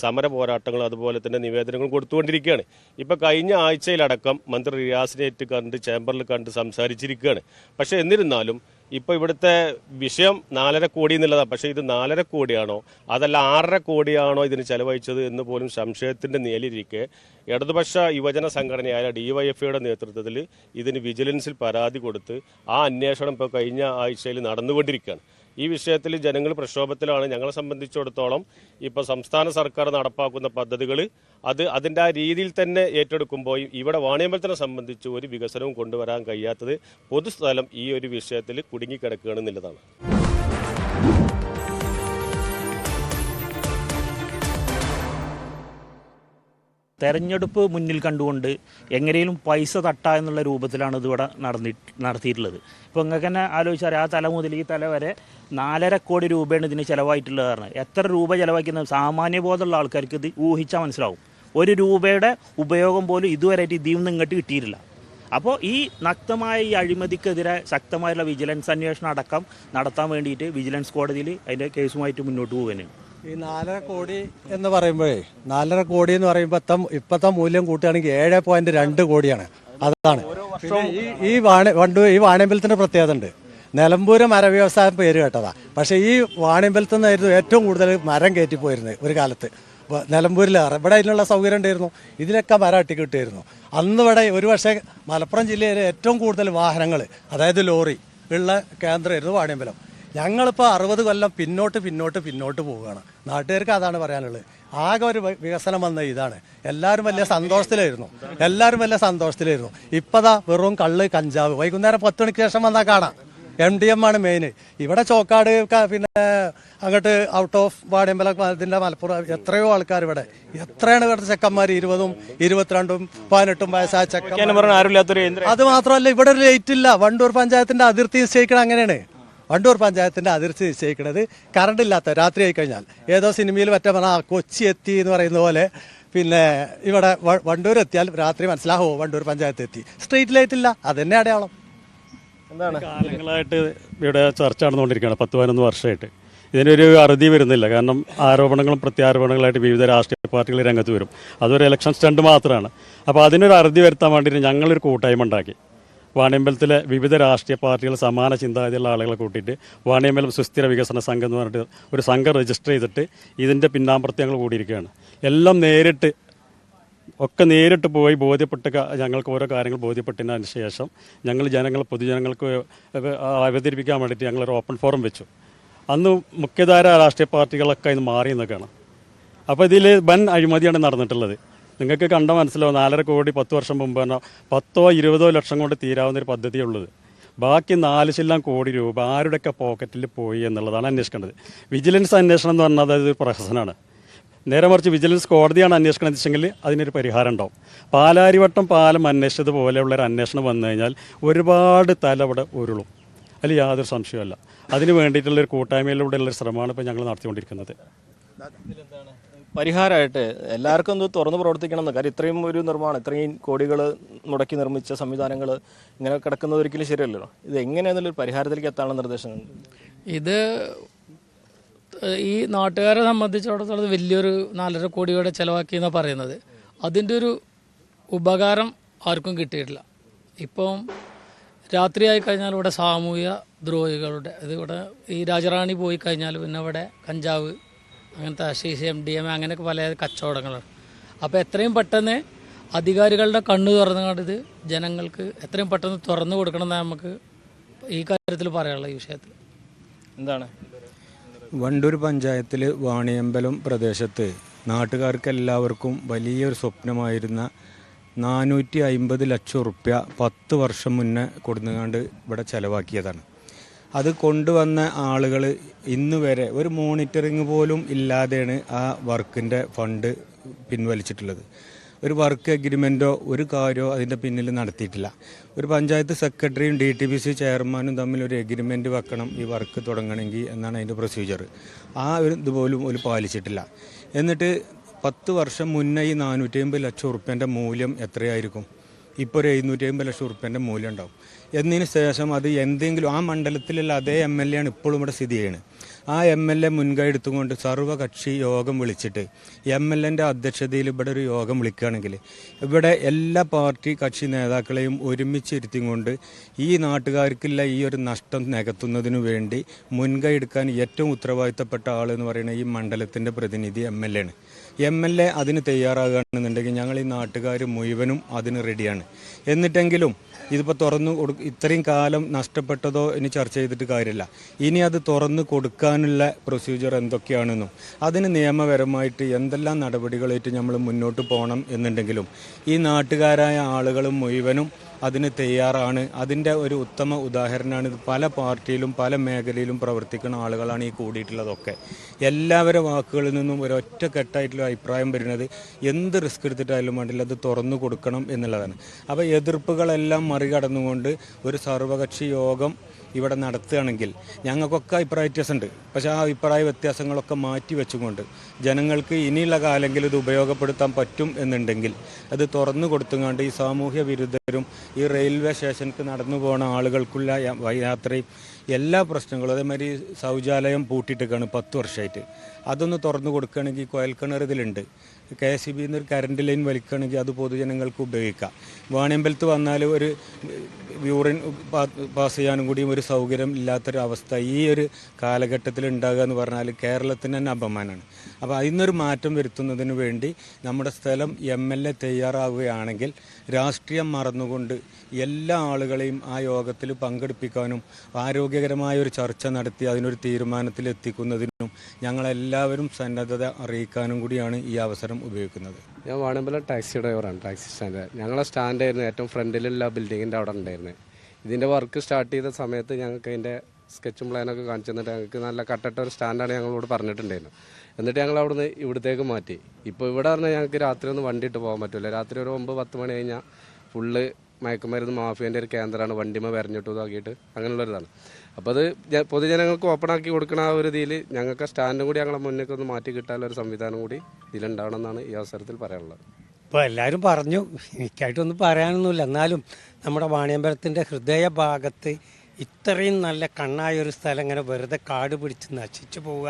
സമര പോരാട്ടങ്ങൾ അതുപോലെ തന്നെ നിവേദനങ്ങൾ കൊടുത്തുകൊണ്ടിരിക്കുകയാണ്. ഇപ്പോൾ കഴിഞ്ഞ ആഴ്ചയിലടക്കം മന്ത്രി റിയാസിനേറ്റ് കണ്ട് ചേംബറിൽ കണ്ട് സംസാരിച്ചിരിക്കുകയാണ്. പക്ഷേ എന്നിരുന്നാലും ഇപ്പോൾ ഇവിടുത്തെ വിഷയം 4.5 കോടി എന്നുള്ളതാണ്. പക്ഷേ ഇത് 4.5 കോടിയാണോ അതല്ല 6.5 കോടിയാണോ ഇതിന് ചെലവഴിച്ചത് എന്ന് പോലും സംശയത്തിൻ്റെ നിഴലിരിക്കെ ഇടതുപക്ഷ യുവജന സംഘടനയായ DYFIയുടെ നേതൃത്വത്തിൽ ഇതിന് വിജിലൻസിൽ പരാതി കൊടുത്ത് ആ അന്വേഷണം ഇപ്പോൾ കഴിഞ്ഞ ആഴ്ചയിൽ നടന്നുകൊണ്ടിരിക്കുകയാണ്. ഈ വിഷയത്തിൽ ജനങ്ങൾ പ്രക്ഷോഭത്തിലാണ്. ഞങ്ങളെ സംബന്ധിച്ചിടത്തോളം ഇപ്പോൾ സംസ്ഥാന സർക്കാർ നടപ്പാക്കുന്ന പദ്ധതികൾ അതിൻ്റെ ആ രീതിയിൽ തന്നെ ഏറ്റെടുക്കുമ്പോൾ ഇവിടെ വാണിയമ്പലത്തിനെ സംബന്ധിച്ച് ഒരു വികസനവും കൊണ്ടുവരാൻ കഴിയാത്തത് പൊതുസ്ഥലം ഈ ഒരു വിഷയത്തിൽ കുടുങ്ങിക്കിടക്കുകയാണെന്നുള്ളതാണ്. തെരഞ്ഞെടുപ്പ് മുന്നിൽ കണ്ടുകൊണ്ട് എങ്ങനെയും പൈസ തട്ട എന്നുള്ള രൂപത്തിലാണ് ഇതിവിടെ നടത്തിയിട്ടുള്ളത്. ഇപ്പോൾ നിങ്ങൾക്ക് തന്നെ ആലോചിച്ചാൽ ആ തല മുതൽ ഈ തല വരെ 4.5 കോടി രൂപയാണ് ഇതിന് ചിലവായിട്ടുള്ളത്. കാരണം എത്ര രൂപ ചിലവാക്കുന്നത് സാമാന്യബോധമുള്ള ആൾക്കാർക്ക് ഇത് ഊഹിച്ചാൽ മനസ്സിലാവും. 1 രൂപയുടെ ഉപയോഗം പോലും ഇതുവരെയായിട്ട് ഇതിൽ നിന്ന് ഇങ്ങോട്ട് കിട്ടിയിട്ടില്ല. അപ്പോൾ ഈ നഗ്നമായ ഈ അഴിമതിക്കെതിരെ ശക്തമായുള്ള വിജിലൻസ് അന്വേഷണം അടക്കം നടത്താൻ വേണ്ടിയിട്ട് വിജിലൻസ് കോടതിയിൽ അതിൻ്റെ കേസുമായിട്ട് മുന്നോട്ട് പോകുകയാണ്. ഈ 4.5 കോടി എന്ന് പറയുമ്പോഴേ 4.5 കോടി എന്ന് പറയുമ്പോൾ ഇപ്പോഴത്തെ മൂല്യം കൂട്ടുകയാണെങ്കിൽ 7.2 കോടിയാണ്. അതാണ് പിന്നെ ഈ വാണിയമ്പലത്തിൻ്റെ പ്രത്യേകത ഉണ്ട്. നിലമ്പൂര് മരവ്യവസായം പേര് കേട്ടതാ. പക്ഷേ ഈ വാണിയമ്പലത്തിൽ നിന്നായിരുന്നു ഏറ്റവും കൂടുതൽ മരം കയറ്റിപ്പോയിരുന്നത് ഒരു കാലത്ത്. നിലമ്പൂരിലേറെ ഇവിടെ അതിനുള്ള സൗകര്യം ഉണ്ടായിരുന്നു. ഇതിലൊക്കെ മരം അട്ടിക്കിട്ടായിരുന്നു. അന്ന് ഇവിടെ ഒരു പക്ഷേ മലപ്പുറം ജില്ലയിലെ ഏറ്റവും കൂടുതൽ വാഹനങ്ങൾ അതായത് ലോറി ഉള്ള കേന്ദ്രമായിരുന്നു വാണിയമ്പലം. ഞങ്ങളിപ്പോൾ 60 കൊല്ലം പിന്നോട്ട് പോവുകയാണ്. നാട്ടുകാർക്ക് അതാണ് പറയാനുള്ളത്. ആകെ ഒരു വികസനം വന്ന ഇതാണ്. എല്ലാവരും വലിയ സന്തോഷത്തിലായിരുന്നു. ഇപ്പതാ വെറും കള്ള് കഞ്ചാവ് വൈകുന്നേരം 10 മണിക്ക് ശേഷം വന്നാൽ കാണാം. MDM ആണ് മെയിൻ. ഇവിടെ ചോക്കാട് പിന്നെ അങ്ങോട്ട് ഔട്ട് ഓഫ് വാണിയമ്പലം ഇതിൻ്റെ മലപ്പുറം എത്രയോ ആൾക്കാർ എത്രയാണ് ഇവിടുത്തെ ചെക്കന്മാർ 20ഉം 22ഉം 18ഉം വയസ്സായ ചെക്കന്മാർ. അത് മാത്രമല്ല ഇവിടെ ഒരു ലൈറ്റ് ഇല്ല. വണ്ടൂർ പഞ്ചായത്തിൻ്റെ അതിർത്തി നിശ്ചയിക്കണം അങ്ങനെയാണ്. വണ്ടൂർ പഞ്ചായത്തിൻ്റെ അതിർത്തി നിശ്ചയിക്കുന്നത് കറണ്ട് ഇല്ലാത്ത രാത്രി ആയി കഴിഞ്ഞാൽ ഏതോ സിനിമയിൽ മറ്റേ പറഞ്ഞാൽ കൊച്ചി എത്തി എന്ന് പറയുന്ന പോലെ പിന്നെ ഇവിടെ വണ്ടൂർ എത്തിയാൽ രാത്രി മനസ്സിലാവോ വണ്ടൂർ പഞ്ചായത്ത് എത്തി. സ്ട്രീറ്റ് ലൈറ്റ് ഇല്ല. അതന്നെ അടയാളം. എന്താണ് കാലങ്ങളായിട്ട് ഇവിടെ ചർച്ച നടന്നുകൊണ്ടിരിക്കുകയാണ് 10-11 വർഷമായിട്ട്. ഇതിനൊരു അറുതി വരുന്നില്ല. കാരണം ആരോപണങ്ങളും പ്രത്യാരോപണങ്ങളായിട്ട് വിവിധ രാഷ്ട്രീയ പാർട്ടികൾ രംഗത്ത് വരും. അതൊരു ഇലക്ഷൻ സ്റ്റണ്ട് മാത്രമാണ്. അപ്പോൾ അതിനൊരു അറുതി വരുത്താൻ വേണ്ടിയിട്ട് ഞങ്ങളൊരു കൂട്ടായ്മ ഉണ്ടാക്കി. വാണിയമ്പലത്തിലെ വിവിധ രാഷ്ട്രീയ പാർട്ടികൾ സമാന ചിന്താഗതിയുള്ള ആളുകളെ കൂട്ടിയിട്ട് വാണിയമ്പലം സുസ്ഥിര വികസന സംഘം എന്ന് പറഞ്ഞിട്ട് ഒരു സംഘം രജിസ്റ്റർ ചെയ്തിട്ട് ഇതിൻ്റെ പിന്നാമ്പുറത്ത് ഞങ്ങൾ കൂടിയിരിക്കുകയാണ്. എല്ലാം നേരിട്ട് പോയി ബോധ്യപ്പെട്ട് ഞങ്ങൾക്ക് ഓരോ കാര്യങ്ങൾ ബോധ്യപ്പെട്ടതിന് ശേഷം ഞങ്ങൾ പൊതുജനങ്ങൾക്ക് അവതരിപ്പിക്കാൻ വേണ്ടിയിട്ട് ഞങ്ങളൊരു ഓപ്പൺ ഫോറം വെച്ചു. അന്ന് മുഖ്യധാര രാഷ്ട്രീയ പാർട്ടികളൊക്കെ ഇന്ന് മാറി നിൽക്കുകയാണ്. അപ്പോൾ ഇതിൽ വൻ അഴിമതിയാണ് നടന്നിട്ടുള്ളത്. നിങ്ങൾക്ക് കണ്ടാൽ മനസ്സിലാവും. 4.5 കോടി 10 വർഷം മുമ്പ് പറഞ്ഞാൽ 10-20 ലക്ഷം കൊണ്ട് തീരാവുന്നൊരു പദ്ധതിയുള്ളത്. ബാക്കി 4 കോടി രൂപ ആരുടെയൊക്കെ പോക്കറ്റിൽ പോയി എന്നുള്ളതാണ് അന്വേഷിക്കേണ്ടത്. വിജിലൻസ് അന്വേഷണം എന്ന് പറഞ്ഞാൽ അതൊരു പ്രഹസനമാണ്. നേരെ മറിച്ച് വിജിലൻസ് കോടതിയാണ് അന്വേഷണം വെച്ചെങ്കിൽ അതിനൊരു പരിഹാരം ഉണ്ടാവും. പാലാരിവട്ടം പാലം അന്വേഷിച്ചതുപോലെയുള്ളൊരു അന്വേഷണം വന്നു കഴിഞ്ഞാൽ ഒരുപാട് തലവിടെ ഉരുളും. അതിൽ യാതൊരു സംശയമല്ല. അതിന് വേണ്ടിയിട്ടുള്ളൊരു കൂട്ടായ്മയിലൂടെയുള്ളൊരു ശ്രമമാണ് ഇപ്പോൾ ഞങ്ങൾ നടത്തിക്കൊണ്ടിരിക്കുന്നത്. പരിഹാരമായിട്ട് എല്ലാവർക്കും ഒന്ന് തുറന്ന് പ്രവർത്തിക്കണം എന്ന്. കാര്യം ഇത്രയും ഒരു നിർമ്മാണം, ഇത്രയും കോടികൾ മുടക്കി നിർമ്മിച്ച സംവിധാനങ്ങൾ ഇങ്ങനെ കിടക്കുന്നത് ഒരിക്കലും ശരിയല്ലല്ലോ. ഇത് എങ്ങനെയാണെന്നുള്ളൊരു പരിഹാരത്തിലേക്ക് എത്താനുള്ള നിർദ്ദേശം? ഇത് ഈ നാട്ടുകാരെ സംബന്ധിച്ചിടത്തോളം വലിയൊരു 4.5 കോടിയുടെ ചിലവാക്കി എന്നാണ് പറയുന്നത്. അതിൻ്റെ ഒരു ഉപകാരം ആർക്കും കിട്ടിയിട്ടില്ല. ഇപ്പം രാത്രിയായി കഴിഞ്ഞാൽ ഇവിടെ സാമൂഹ്യ ദ്രോഹികളുടെ ഇവിടെ ഈ രാജറാണി പോയി കഴിഞ്ഞാൽ പിന്നെ ഇവിടെ കഞ്ചാവ് അങ്ങനത്തെ MDM അങ്ങനെയൊക്കെ പല കച്ചവടങ്ങളാണ്. അപ്പോൾ എത്രയും പെട്ടെന്ന് അധികാരികളുടെ കണ്ണ് തുറന്നുകൊണ്ടത് ജനങ്ങൾക്ക് എത്രയും പെട്ടെന്ന് തുറന്നു കൊടുക്കണമെന്ന് നമുക്ക് ഈ കാര്യത്തിൽ പറയാനുള്ള ഈ വിഷയത്തിൽ. എന്താണ് വണ്ടൂർ പഞ്ചായത്തിൽ വാണിയമ്പലം പ്രദേശത്ത് നാട്ടുകാർക്ക് എല്ലാവർക്കും വലിയൊരു സ്വപ്നമായിരുന്ന 450 ലക്ഷം റുപ്യ 10 വർഷം മുന്നേ കൊടുന്നുകൊണ്ട് ഇവിടെ ചെലവാക്കിയതാണ്. അത് കൊണ്ടുവന്ന ആളുകൾ ഇന്ന് വരെ ഒരു മോണിറ്ററിങ് പോലും ഇല്ലാതെയാണ് ആ വർക്കിൻ്റെ ഫണ്ട് പിൻവലിച്ചിട്ടുള്ളത്. ഒരു വർക്ക് എഗ്രിമെൻറ്റോ ഒരു കാര്യമോ അതിൻ്റെ പിന്നിൽ നടത്തിയിട്ടില്ല. ഒരു പഞ്ചായത്ത് സെക്രട്ടറിയും DTPC ചെയർമാനും തമ്മിൽ ഒരു എഗ്രിമെൻറ്റ് വെക്കണം ഈ വർക്ക് തുടങ്ങണമെങ്കിൽ എന്നാണ് അതിൻ്റെ പ്രൊസീജിയർ. ആ ഒരു ഇതുപോലും ഒരു പാലിച്ചിട്ടില്ല. എന്നിട്ട് 10 വർഷം മുന്നേ ഈ 450 ലക്ഷം റുപ്യൻ്റെ മൂല്യം എത്രയായിരിക്കും? ഇപ്പോൾ ഒരു 750 ലക്ഷം റുപ്യൻ്റെ മൂല്യം ഉണ്ടാവും. എന്നതിന് ശേഷം അത് എന്തെങ്കിലും ആ മണ്ഡലത്തിലുള്ള അതേ MLA ആണ് ഇപ്പോഴും ഇവിടെ സ്ഥിതി ചെയ്യുന്നത്. ആ MLA മുൻകൈ എടുത്തുകൊണ്ട് സർവ്വകക്ഷി യോഗം വിളിച്ചിട്ട് MLAൻ്റെ അധ്യക്ഷതയിൽ ഇവിടെ ഒരു യോഗം വിളിക്കുകയാണെങ്കിൽ ഇവിടെ എല്ലാ പാർട്ടി കക്ഷി നേതാക്കളെയും ഒരുമിച്ചിരുത്തിക്കൊണ്ട് ഈ നാട്ടുകാർക്കുള്ള ഈ ഒരു നഷ്ടം നികത്തുന്നതിനു വേണ്ടി മുൻകൈ എടുക്കാൻ ഏറ്റവും ഉത്തരവാദിത്തപ്പെട്ട ആളെന്ന് പറയുന്നത് ഈ മണ്ഡലത്തിൻ്റെ പ്രതിനിധി MLA ആണ്. MLA അതിന് തയ്യാറാകുകയാണെന്നുണ്ടെങ്കിൽ ഞങ്ങൾ ഈ നാട്ടുകാർ മുഴുവനും അതിന് റെഡിയാണ്. എന്നിട്ടെങ്കിലും ഇതിപ്പോൾ ഇത്രയും കാലം നഷ്ടപ്പെട്ടതോ ഇനി ചർച്ച ചെയ്തിട്ട് കാര്യമില്ല. ഇനി അത് തുറന്നു കൊടുക്കാനുള്ള പ്രൊസീജിയർ എന്തൊക്കെയാണെന്നും അതിന് നിയമപരമായിട്ട് എന്തെല്ലാം നടപടികളായിട്ട് നമ്മൾ മുന്നോട്ട് പോകണം എന്നുണ്ടെങ്കിലും ഈ നാട്ടുകാരായ ആളുകൾ മുഴുവനും അതിന് തയ്യാറാണ്. അതിൻ്റെ ഒരു ഉത്തമ ഉദാഹരണമാണ് ഇത്. പല പാർട്ടിയിലും പല മേഖലയിലും പ്രവർത്തിക്കുന്ന ആളുകളാണ് ഈ കൂടിയിട്ടുള്ളതൊക്കെ. എല്ലാവരുടെ വാക്കുകളിൽ നിന്നും ഒരൊറ്റ കെട്ടായിട്ടുള്ള അഭിപ്രായം വരുന്നത് എന്ത് റിസ്ക് എടുത്തിട്ടായാലും വേണ്ടില്ല അത് തുറന്നു കൊടുക്കണം എന്നുള്ളതാണ്. അപ്പോൾ എതിർപ്പുകളെല്ലാം മറികടന്നുകൊണ്ട് ഒരു സർവകക്ഷി യോഗം ഇവിടെ നടത്തുകയാണെങ്കിൽ ഞങ്ങൾക്കൊക്കെ അഭിപ്രായ വ്യത്യാസമുണ്ട്. പക്ഷേ ആ അഭിപ്രായ വ്യത്യാസങ്ങളൊക്കെ മാറ്റി വെച്ചുകൊണ്ട് ജനങ്ങൾക്ക് ഇനിയുള്ള കാലങ്ങളിൽ ഇത് ഉപയോഗപ്പെടുത്താൻ പറ്റും എന്നുണ്ടെങ്കിൽ അത് തുറന്നു കൊടുത്തുകൊണ്ട് ഈ സാമൂഹ്യ വിരുദ്ധരും ഈ റെയിൽവേ സ്റ്റേഷനിലേക്ക് നടന്നു പോകുന്ന ആളുകൾക്കുള്ള യാത്രയും എല്ലാ പ്രശ്നങ്ങളും അതേമാതിരി ശൗചാലയം പൂട്ടിയിട്ടൊക്കെയാണ് 10 വർഷമായിട്ട്. അതൊന്ന് തുറന്നു കൊടുക്കുകയാണെങ്കിൽ കുഴൽക്കിണർ ഇതിലുണ്ട്. KSEB ഒരു കറണ്ട് ലൈൻ വലിക്കുകയാണെങ്കിൽ അത് പൊതുജനങ്ങൾക്ക് ഉപയോഗിക്കാം. വാണിയമ്പലത്ത് വന്നാൽ ഒരു യൂറിൻ പാസ് ചെയ്യാനും കൂടിയും ഒരു സൗകര്യം ഇല്ലാത്തൊരവസ്ഥ ഈ ഒരു കാലഘട്ടത്തിൽ ഉണ്ടാകുക എന്ന് പറഞ്ഞാൽ കേരളത്തിന് തന്നെ അപമാനമാണ്. അപ്പോൾ അതിനൊരു മാറ്റം വരുത്തുന്നതിന് വേണ്ടി നമ്മുടെ സ്ഥലം MLA തയ്യാറാവുകയാണെങ്കിൽ രാഷ്ട്രീയം മറന്നുകൊണ്ട് എല്ലാ ആളുകളെയും ആ യോഗത്തിൽ പങ്കെടുപ്പിക്കാനും ആരോഗ്യ ആരോഗ്യകരമായ ഒരു ചർച്ച നടത്തി അതിനൊരു തീരുമാനത്തിലെത്തിക്കുന്നതിനും ഞങ്ങളെല്ലാവരും സന്നദ്ധത അറിയിക്കാനും കൂടിയാണ് ഈ അവസരം ഉപയോഗിക്കുന്നത്. ഞാൻ വാണിയമ്പലം ടാക്സി ഡ്രൈവറാണ്, ടാക്സി സ്റ്റാൻഡ്. ഞങ്ങളെ സ്റ്റാൻഡായിരുന്നു ഏറ്റവും ഫ്രണ്ടിലുള്ള ബിൽഡിങ്ങിൻ്റെ അവിടെ ഉണ്ടായിരുന്നത്. ഇതിൻ്റെ വർക്ക് സ്റ്റാർട്ട് ചെയ്ത സമയത്ത് ഞങ്ങൾക്ക് അതിൻ്റെ സ്കെച്ചും പ്ലാനൊക്കെ കാണിച്ചു തന്നിട്ട് ഞങ്ങൾക്ക് നല്ല കട്ടട്ട ഒരു സ്റ്റാൻഡാണ് ഞങ്ങളോട് പറഞ്ഞിട്ടുണ്ടായിരുന്നു. എന്നിട്ട് ഞങ്ങൾ അവിടുന്ന് ഇവിടത്തേക്ക് മാറ്റി. ഇപ്പോൾ ഇവിടെ പറഞ്ഞാൽ ഞങ്ങൾക്ക് രാത്രി ഒന്നും വണ്ടി ഇട്ട് പോകാൻ പറ്റില്ല. രാത്രി ഒരു 9-10 മണി കഴിഞ്ഞാൽ ഫുള്ള് മയക്കുമരുന്ന് മാഫിയൻ്റെ ഒരു കേന്ദ്രമാണ്. വണ്ടിമ വരഞ്ഞിട്ട് ഇതാക്കിയിട്ട് അങ്ങനെയുള്ളൊരിതാണ്. അപ്പോൾ അത് പൊതുജനങ്ങൾക്ക് ഓപ്പൺ ആക്കി കൊടുക്കുന്ന ആ ഒരു ഇതിൽ ഞങ്ങൾക്ക് സ്റ്റാൻഡും കൂടി ഞങ്ങളെ മുന്നേക്ക് ഒന്ന് മാറ്റി കിട്ടാനുള്ള ഒരു സംവിധാനം കൂടി ഇതിലുണ്ടാവണമെന്നാണ് ഈ അവസരത്തിൽ പറയാനുള്ളത്. ഇപ്പോൾ എല്ലാവരും പറഞ്ഞു, എനിക്കായിട്ടൊന്നും പറയാനൊന്നുമില്ല. എന്നാലും നമ്മുടെ വാണിയമ്പലത്തിൻ്റെ ഹൃദയ ഭാഗത്ത് ഇത്രയും നല്ല കണ്ണായൊരു സ്ഥലം ഇങ്ങനെ വെറുതെ കാട് പിടിച്ച് നശിച്ചു പോവുക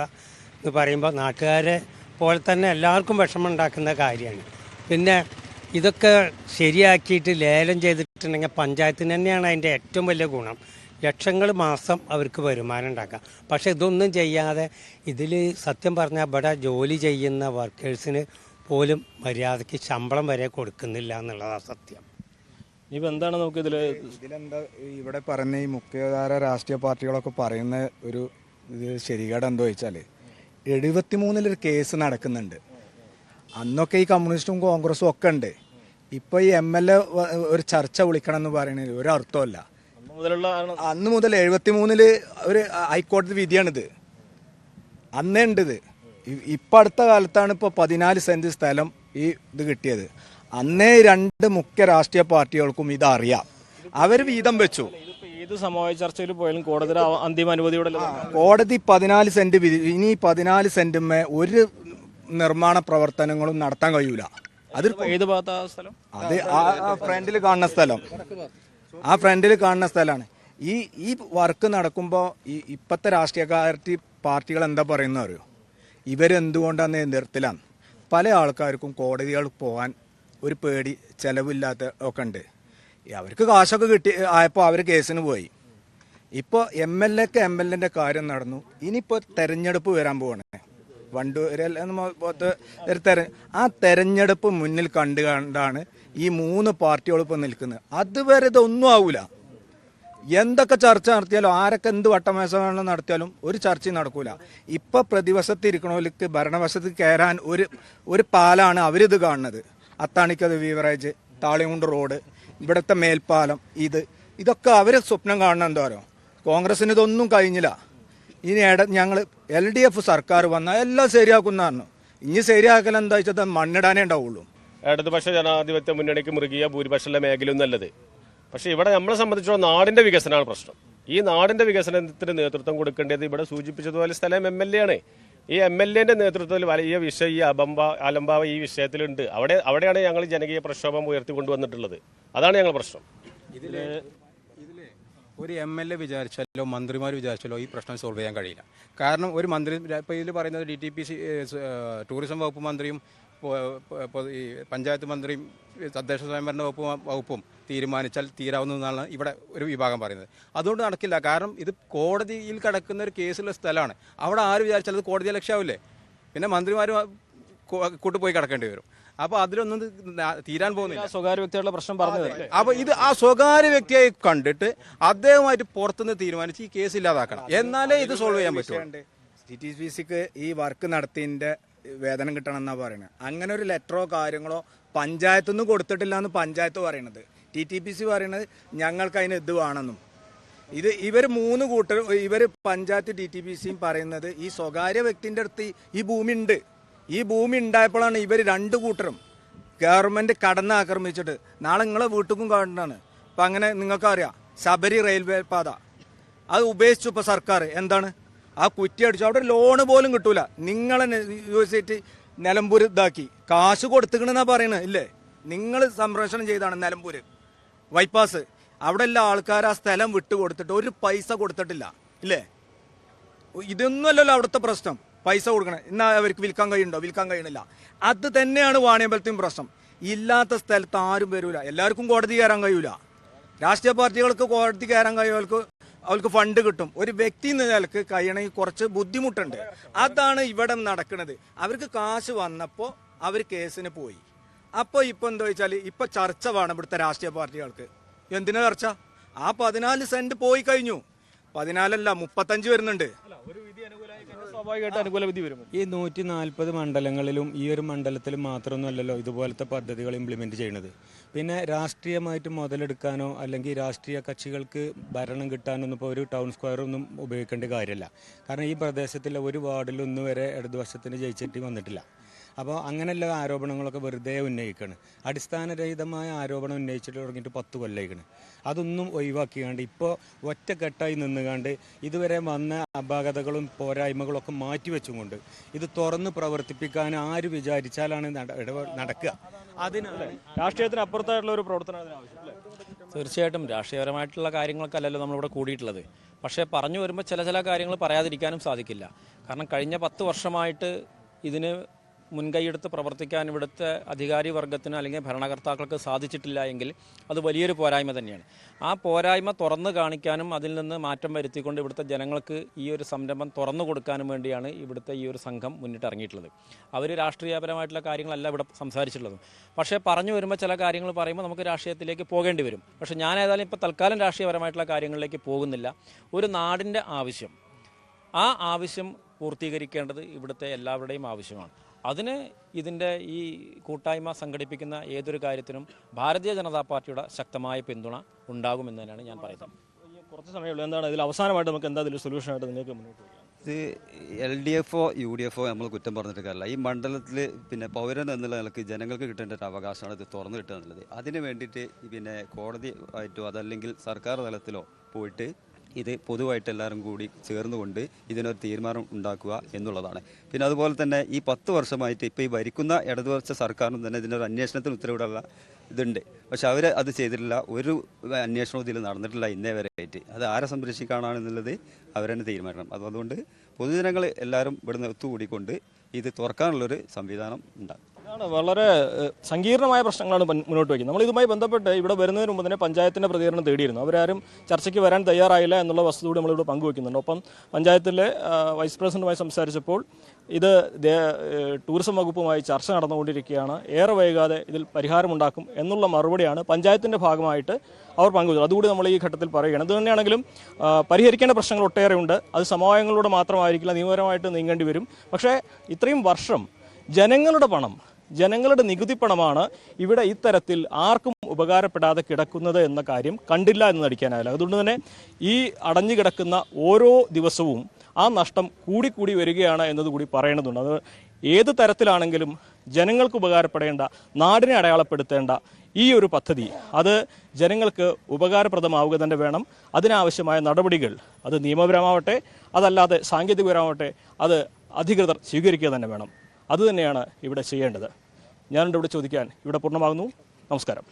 എന്ന് പറയുമ്പോൾ നാട്ടുകാരെ പോലെ തന്നെ എല്ലാവർക്കും വിഷമം ഉണ്ടാക്കുന്ന കാര്യമാണ്. പിന്നെ ഇതൊക്കെ ശരിയാക്കിയിട്ട് ലേലം ചെയ്തിട്ടുണ്ടെങ്കിൽ പഞ്ചായത്തിന് തന്നെയാണ് അതിൻ്റെ ഏറ്റവും വലിയ ഗുണം. ലക്ഷങ്ങൾ മാസം അവർക്ക് വരുമാനം ഉണ്ടാക്കാം. പക്ഷേ ഇതൊന്നും ചെയ്യാതെ ഇതിൽ സത്യം പറഞ്ഞാൽ ഇവിടെ ജോലി ചെയ്യുന്ന വർക്കേഴ്സിന് പോലും മര്യാദയ്ക്ക് ശമ്പളം വരെ കൊടുക്കുന്നില്ല എന്നുള്ളതാണ് സത്യം. ഇനിയിപ്പോൾ എന്താണ് നമുക്ക് ഇതിലെന്താ ഇവിടെ പറയുന്ന ഈ മുഖ്യധാര രാഷ്ട്രീയ പാർട്ടികളൊക്കെ പറയുന്ന ഒരു ഇത് ശരികേട് എന്തോ വെച്ചാൽ 73-ലൊരു കേസ് നടക്കുന്നുണ്ട്. അന്നൊക്കെ ഈ കമ്മ്യൂണിസ്റ്റും കോൺഗ്രസും ഒക്കെ ഉണ്ട്. ഇപ്പോൾ ഈ MLA ഒരു ചർച്ച വിളിക്കണം എന്ന് പറയുന്നത് ഒരു അർത്ഥമല്ല. അന്ന് മുതൽ 73-ല് ഒരു ഹൈക്കോടതി വിധിയാണിത്. അന്നേ ഉണ്ടിത്. ഇപ്പം അടുത്ത കാലത്താണ് ഇപ്പോൾ 14 സെൻറ്റ് സ്ഥലം ഈ ഇത് കിട്ടിയത്. അന്നേ 2 മുഖ്യ രാഷ്ട്രീയ പാർട്ടികൾക്കും ഇതറിയാം. അവർ വീതം വെച്ചു. ഏത് സമവായ ചർച്ചയിൽ പോയാലും കോടതി അന്തിമ അനുമതിയോടെ കോടതി 14 സെന്റ് വിധി. ഇനി 14 സെന്റുമേ ഒരു നിർമ്മാണ പ്രവർത്തനങ്ങളും നടത്താൻ കഴിയൂല. അത് ഏത് ഭാഗത്താ സ്ഥലം? അത് ആ ഫ്രണ്ടിൽ കാണുന്ന സ്ഥലം, ആ ഫ്രണ്ടിൽ കാണുന്ന സ്ഥലമാണ്. ഈ വർക്ക് നടക്കുമ്പോൾ ഇപ്പോഴത്തെ രാഷ്ട്രീയ പാർട്ടികൾ എന്താ പറയുന്നത് അറിയോ? ഇവരെന്തുകൊണ്ടാണ് നേതൃത്വത്തിലാണ്. പല ആൾക്കാർക്കും കോടതികൾ പോകാൻ ഒരു പേടി, ചിലവില്ലാത്ത ഒക്കെ ഉണ്ട്. അവർക്ക് കാശൊക്കെ ആയപ്പോൾ അവർ കേസിന് പോയി. ഇപ്പോൾ MLAൻ്റെ കാര്യം നടന്നു. ഇനിയിപ്പോൾ തെരഞ്ഞെടുപ്പ് വരാൻ പോവാണ്. വണ്ടൂരിൽ ആ തെരഞ്ഞെടുപ്പ് മുന്നിൽ കണ്ടാണ് ഈ 3 പാർട്ടികളും ഇപ്പോൾ നിൽക്കുന്നത്. അതുവരെ ഇതൊന്നും ആവൂല. എന്തൊക്കെ ചർച്ച നടത്തിയാലും ആരൊക്കെ എന്ത് വട്ടമേശ നടത്തിയാലും ഒരു ചർച്ചയും നടക്കൂല. ഇപ്പം പ്രതിവശത്തിരിക്കണവർക്ക് ഭരണവശത്ത് കയറാൻ ഒരു പാലാണ് അവരിത് കാണുന്നത്. അത്താണിക്കത് ബീവറേജ്, താളിമുണ്ട് റോഡ്, ഇവിടുത്തെ മേൽപ്പാലം, ഇതൊക്കെ അവർ സ്വപ്നം കാണണം. എന്തോരോ കോൺഗ്രസിന് ഇതൊന്നും കഴിഞ്ഞില്ല. ഇനി ഞങ്ങൾ LDF സർക്കാർ വന്നാൽ എല്ലാം ശരിയാക്കുന്നതാണ്. ഇനി ശരിയാക്കൽ എന്താ വെച്ചാൽ മണ്ണിടാനേ ഉണ്ടാവുള്ളൂ. ഇടതുപക്ഷ ജനാധിപത്യ മുന്നണിക്ക് മൃഗീയ ഭൂരിപക്ഷമുള്ള മേഖലയും നല്ലത്. പക്ഷേ ഇവിടെ നമ്മളെ സംബന്ധിച്ചോളം നാടിൻ്റെ വികസനമാണ് പ്രശ്നം. ഈ നാടിൻ്റെ വികസനത്തിന് നേതൃത്വം കൊടുക്കേണ്ടത് ഇവിടെ സൂചിപ്പിച്ചതുപോലെ സ്ഥലം MLA ആണ്. ഈ MLAൻ്റെ നേതൃത്വത്തിൽ വലിയ വിഷയം ഈ അലംഭാവ ഈ വിഷയത്തിലുണ്ട്. അവിടെയാണ് ഞങ്ങൾ ജനകീയ പ്രക്ഷോഭം ഉയർത്തിക്കൊണ്ടുവന്നിട്ടുള്ളത്. അതാണ് ഞങ്ങൾ പ്രശ്നം. ഇതിലെ ഒരു MLA വിചാരിച്ചാലോ മന്ത്രിമാർ വിചാരിച്ചാലോ ഈ പ്രശ്നം സോൾവ് ചെയ്യാൻ കഴിയില്ല. കാരണം ഒരു മന്ത്രി ഇപ്പോൾ ഇതിൽ പറയുന്നത് DTPC ടൂറിസം വകുപ്പ് മന്ത്രിയും ഈ പഞ്ചായത്ത് മന്ത്രിയും തദ്ദേശ സ്വയംഭരണ വകുപ്പും തീരുമാനിച്ചാൽ തീരാവുന്നതെന്നാണ് ഇവിടെ ഒരു വിഭാഗം പറയുന്നത്. അതുകൊണ്ട് നടക്കില്ല. കാരണം ഇത് കോടതിയിൽ കിടക്കുന്ന ഒരു കേസുള്ള സ്ഥലമാണ്. അവിടെ ആര് വിചാരിച്ചാൽ അത് കോടതിയെ ലക്ഷ്യമാവില്ലേ? പിന്നെ മന്ത്രിമാർ കൂട്ടുപോയി കിടക്കേണ്ടി വരും. അപ്പോൾ അതിലൊന്നും തീരാൻ പോകുന്നില്ല. സ്വകാര്യ വ്യക്തികളുടെ പ്രശ്നം പറഞ്ഞത്. അപ്പോൾ ഇത് ആ സ്വകാര്യ വ്യക്തിയായി കണ്ടിട്ട് അദ്ദേഹമായിട്ട് പുറത്തുനിന്ന് തീരുമാനിച്ച് ഈ കേസ് ഇല്ലാതാക്കണം. എന്നാലേ ഇത് സോൾവ് ചെയ്യാൻ പറ്റുള്ളൂ. TTPCക്ക് ഈ വർക്ക് നടത്തിയതിൻ്റെ വേതനം കിട്ടണം എന്നാണ് പറയുന്നത്. അങ്ങനെ ഒരു ലെറ്ററോ കാര്യങ്ങളോ പഞ്ചായത്തു നിന്ന് കൊടുത്തിട്ടില്ല എന്ന് പഞ്ചായത്ത് പറയണത്. TTPC പറയണത് ഞങ്ങൾക്ക് അതിന് ഇത് വേണമെന്നും. ഇവർ 3 കൂട്ടർ, ഇവർ പഞ്ചായത്ത് TTPCയും പറയുന്നത് ഈ സ്വകാര്യ വ്യക്തിൻ്റെ അടുത്ത് ഈ ഭൂമി ഉണ്ട്. ഈ ഭൂമി ഉണ്ടായപ്പോഴാണ് ഇവർ 2 കൂട്ടരും ഗവൺമെൻറ് കടന്നാക്രമിച്ചിട്ട് നാളെ നിങ്ങളെ വീട്ടുക്കും കാണുന്നതാണ്. അപ്പം അങ്ങനെ നിങ്ങൾക്കറിയാം ശബരി റെയിൽവേ പാത അത് ഉപേക്ഷിച്ചു. ഇപ്പോൾ സർക്കാർ എന്താണ് ആ കുറ്റി അടിച്ചു. അവിടെ ലോണ് പോലും കിട്ടൂല. നിങ്ങളെ യൂണിവേഴ്സിറ്റി നിലമ്പൂർ ഇതാക്കി കാശ് കൊടുത്തുകണെന്നാണ് പറയുന്നത്. ഇല്ലേ, നിങ്ങൾ സംരക്ഷണം ചെയ്താണ് നിലമ്പൂർ ബൈപ്പാസ്. അവിടെ എല്ലാ ആൾക്കാർ ആ സ്ഥലം വിട്ടു കൊടുത്തിട്ട് ഒരു പൈസ കൊടുത്തിട്ടില്ല. ഇല്ലേ, ഇതൊന്നുമല്ലല്ലോ അവിടുത്തെ പ്രശ്നം. പൈസ കൊടുക്കണം. എന്നാൽ അവർക്ക് വിൽക്കാൻ കഴിയുന്നുണ്ടോ? വിൽക്കാൻ കഴിയണില്ല. അത് തന്നെയാണ് വാണിയമ്പലത്തെയും പ്രശ്നം. ഇല്ലാത്ത സ്ഥലത്ത് ആരും വരൂല. എല്ലാവർക്കും കോടതി കയറാൻ കഴിയൂല. രാഷ്ട്രീയ പാർട്ടികൾക്ക് കോടതി കയറാൻ കഴിയുന്നവർക്ക് അവർക്ക് ഫണ്ട് കിട്ടും. ഒരു വ്യക്തി എന്ന നിലക്ക് കഴിയണമെങ്കിൽ കുറച്ച് ബുദ്ധിമുട്ടുണ്ട്. അതാണ് ഇവിടെ നടക്കുന്നത്. അവർക്ക് കാശ് വന്നപ്പോൾ അവർ കേസിന് പോയി. അപ്പോൾ ഇപ്പോൾ എന്താ വെച്ചാൽ ഇപ്പോൾ ചർച്ച വേണം ഇവിടുത്തെ രാഷ്ട്രീയ പാർട്ടികൾക്ക്. എന്തിനാ ചർച്ച? ആ 14 സെന്റ് പോയി കഴിഞ്ഞു. 14 35 വരുന്നുണ്ട്. സ്വാഭാവികമായിട്ട് അനുകൂല വിധി വരും. ഈ 140 മണ്ഡലങ്ങളിലും ഈ ഒരു മണ്ഡലത്തിൽ മാത്രമൊന്നുമല്ലല്ലോ ഇതുപോലത്തെ പദ്ധതികൾ ഇംപ്ലിമെൻറ്റ് ചെയ്യുന്നത്. പിന്നെ രാഷ്ട്രീയമായിട്ട് മുതലെടുക്കാനോ അല്ലെങ്കിൽ രാഷ്ട്രീയ കക്ഷികൾക്ക് ഭരണം കിട്ടാനൊന്നും ഇപ്പോൾ ഒരു ടൗൺ സ്ക്വയർ ഒന്നും ഉപയോഗിക്കേണ്ട കാര്യമല്ല. കാരണം ഈ പ്രദേശത്തിലെ ഒരു വാർഡിലൊന്നും വരെ ഇടതുപക്ഷത്തിന് ജയിച്ചിട്ട് വന്നിട്ടില്ല. അപ്പോൾ അങ്ങനെയുള്ള ആരോപണങ്ങളൊക്കെ വെറുതെ ഉന്നയിക്കുകയാണ്. അടിസ്ഥാനരഹിതമായ ആരോപണം ഉന്നയിച്ചിട്ട് തുടങ്ങിയിട്ട് 10 കൊല്ലമായിക്കണ്. അതൊന്നും ഒഴിവാക്കിയാണ്ട് ഇപ്പോൾ ഒറ്റക്കെട്ടായി നിന്നുകാണ്ട് ഇതുവരെ വന്ന അപാകതകളും പോരായ്മകളും ഒക്കെ മാറ്റിവെച്ചുകൊണ്ട് ഇത് തുറന്ന് പ്രവർത്തിപ്പിക്കാൻ ആര് വിചാരിച്ചാലാണ് നടക്കുക. അതിനാണ് രാഷ്ട്രീയത്തിന് അപ്പുറത്തായിട്ടുള്ള ഒരു പ്രവർത്തനം അതിനാവശ്യം. തീർച്ചയായിട്ടും രാഷ്ട്രീയപരമായിട്ടുള്ള കാര്യങ്ങൾക്കല്ലല്ലോ നമ്മളിവിടെ കൂടിയിട്ടുള്ളത്. പക്ഷേ പറഞ്ഞു വരുമ്പോൾ ചില കാര്യങ്ങൾ പറയാതിരിക്കാനും സാധിക്കില്ല. കാരണം കഴിഞ്ഞ 10 വർഷമായിട്ട് ഇതിന് മുൻകൈയെടുത്ത് പ്രവർത്തിക്കാൻ ഇവിടുത്തെ അധികാരി വർഗത്തിന് അല്ലെങ്കിൽ ഭരണകർത്താക്കൾക്ക് സാധിച്ചിട്ടില്ല എങ്കിൽ അത് വലിയൊരു പോരായ്മ തന്നെയാണ്. ആ പോരായ്മ തുറന്നു കാണിക്കാനും അതിൽ നിന്ന് മാറ്റം വരുത്തിക്കൊണ്ട് ഇവിടുത്തെ ജനങ്ങൾക്ക് ഈ ഒരു സംരംഭം തുറന്നു കൊടുക്കാനും വേണ്ടിയാണ് ഇവിടുത്തെ ഈ ഒരു സംഘം മുന്നിട്ടിറങ്ങിയിട്ടുള്ളത്. അവർ രാഷ്ട്രീയപരമായിട്ടുള്ള കാര്യങ്ങളല്ല ഇവിടെ സംസാരിച്ചിട്ടുള്ളത്. പക്ഷേ പറഞ്ഞു വരുമ്പോൾ ചില കാര്യങ്ങൾ പറയുമ്പോൾ നമുക്ക് രാഷ്ട്രീയത്തിലേക്ക് പോകേണ്ടി വരും. പക്ഷേ ഞാൻ ഏതായാലും ഇപ്പോൾ തൽക്കാലം രാഷ്ട്രീയപരമായിട്ടുള്ള കാര്യങ്ങളിലേക്ക് പോകുന്നില്ല. ഒരു നാടിൻ്റെ ആവശ്യം, ആ ആവശ്യം പൂർത്തീകരിക്കേണ്ടത് ഇവിടുത്തെ എല്ലാവരുടെയും ആവശ്യമാണ്. അതിന് ഇതിൻ്റെ ഈ കൂട്ടായ്മ സംഘടിപ്പിക്കുന്ന ഏതൊരു കാര്യത്തിനും ഭാരതീയ ജനതാ പാർട്ടിയുടെ ശക്തമായ പിന്തുണ ഉണ്ടാകുമെന്ന് തന്നെയാണ് ഞാൻ പറയുന്നത്. കുറച്ച് സമയമുള്ളൂ. എന്താണ് ഇതിൽ അവസാനമായിട്ട് നമുക്ക് എന്താ ഇതിൽ സൊല്യൂഷനായിട്ട് നിങ്ങൾക്ക് മുന്നോട്ട് വയ്ക്കാം? ഇത് LDFO UDFO നമ്മൾ കുറ്റം പറഞ്ഞിട്ട് കാര്യമില്ല. ഈ മണ്ഡലത്തിൽ പിന്നെ പൗരൻ എന്നുള്ള നിലക്ക് ജനങ്ങൾക്ക് കിട്ടേണ്ട ഒരു അവകാശമാണ് ഇത് തുറന്നു കിട്ടുക എന്നുള്ളത്. അതിന് വേണ്ടിയിട്ട് പിന്നെ കോടതി ആയിട്ടോ അതല്ലെങ്കിൽ സർക്കാർ തലത്തിലോ പോയിട്ട് ഇത് പൊതുവായിട്ട് എല്ലാവരും കൂടി ചേർന്നുകൊണ്ട് ഇതിനൊരു തീരുമാനം ഉണ്ടാക്കുക എന്നുള്ളതാണ്. പിന്നെ അതുപോലെ തന്നെ ഈ 10 വർഷമായിട്ട് ഇപ്പോൾ ഈ ഭരിക്കുന്ന ഇടതുപക്ഷ സർക്കാരിനും തന്നെ ഇതിനൊരു അന്വേഷണത്തിന് ഉത്തരവിടാനുള്ള ഇതുണ്ട്. പക്ഷെ അവർ അത് ചെയ്തിട്ടില്ല. ഒരു അന്വേഷണവും ഇതിൽ നടന്നിട്ടില്ല ഇന്നേ വരെ ആയിട്ട്. അത് ആരെ സംരക്ഷിക്കാനാണെന്നുള്ളത് അവർ തന്നെ തീരുമാനിക്കണം. അതുകൊണ്ട് പൊതുജനങ്ങൾ എല്ലാവരും ഇവിടുന്ന് ഒത്തുകൂടിക്കൊണ്ട് ഇത് തുറക്കാനുള്ളൊരു സംവിധാനം ഉണ്ടാകും. ഇതാണ് വളരെ സങ്കീർണമായ പ്രശ്നങ്ങളാണ് മുന്നോട്ട് വയ്ക്കുന്നത്. നമ്മൾ ഇതുമായി ബന്ധപ്പെട്ട് ഇവിടെ വരുന്നതിന് മുമ്പ് തന്നെ പഞ്ചായത്തിൻ്റെ പ്രതികരണം തേടിയിരുന്നു. അവരാരും ചർച്ചയ്ക്ക് വരാൻ തയ്യാറായില്ല എന്നുള്ള വസ്തുത കൂടി നമ്മളിവിടെ പങ്കുവയ്ക്കുന്നുണ്ട്. ഒപ്പം പഞ്ചായത്തിലെ വൈസ് പ്രസിഡന്റുമായി സംസാരിച്ചപ്പോൾ ഇത് ടൂറിസം വകുപ്പുമായി ചർച്ച നടന്നുകൊണ്ടിരിക്കുകയാണ്, ഏറെ വൈകാതെ ഇതിൽ പരിഹാരമുണ്ടാക്കും എന്നുള്ള മറുപടിയാണ് പഞ്ചായത്തിൻ്റെ ഭാഗമായിട്ട് അവർ പങ്കുവച്ചത്. അതുകൂടി നമ്മൾ ഈ ഘട്ടത്തിൽ പറയുകയാണ്. ഇത് തന്നെയാണെങ്കിലും പരിഹരിക്കേണ്ട പ്രശ്നങ്ങൾ ഒട്ടേറെയുണ്ട്. അത് സമവായങ്ങളിലൂടെ മാത്രമായിരിക്കില്ല, നിയമപരമായിട്ട് നീങ്ങേണ്ടി വരും. പക്ഷേ ഇത്രയും വർഷം ജനങ്ങളുടെ പണം, ജനങ്ങളുടെ നികുതി പണമാണ് ഇവിടെ ഇത്തരത്തിൽ ആർക്കും ഉപകാരപ്പെടാതെ കിടക്കുന്നത് എന്ന കാര്യം കണ്ടില്ല എന്ന് നടിക്കാനാവില്ല. അതുകൊണ്ട് തന്നെ ഈ അടഞ്ഞു കിടക്കുന്ന ഓരോ ദിവസവും ആ നഷ്ടം കൂടിക്കൂടി വരികയാണ് എന്നതുകൂടി പറയേണ്ടതുണ്ട്. അത് ഏത് തരത്തിലാണെങ്കിലും ജനങ്ങൾക്ക് ഉപകാരപ്പെടേണ്ട, നാടിനെ അടയാളപ്പെടുത്തേണ്ട ഈ ഒരു പദ്ധതി അത് ജനങ്ങൾക്ക് ഉപകാരപ്രദമാവുക തന്നെ വേണം. അതിനാവശ്യമായ നടപടികൾ അത് നിയമപരമാവട്ടെ അതല്ലാതെ സാങ്കേതികപരമാവട്ടെ അത് അധികൃതർ സ്വീകരിക്കുക തന്നെ വേണം. അതുതന്നെയാണ് ഇവിടെ ചെയ്യേണ്ടത്. ഞാനുണ്ട് ഇവിടെ ചോദിക്കാൻ ഇവിടെ പൂർണ്ണമാകുന്നു. നമസ്കാരം.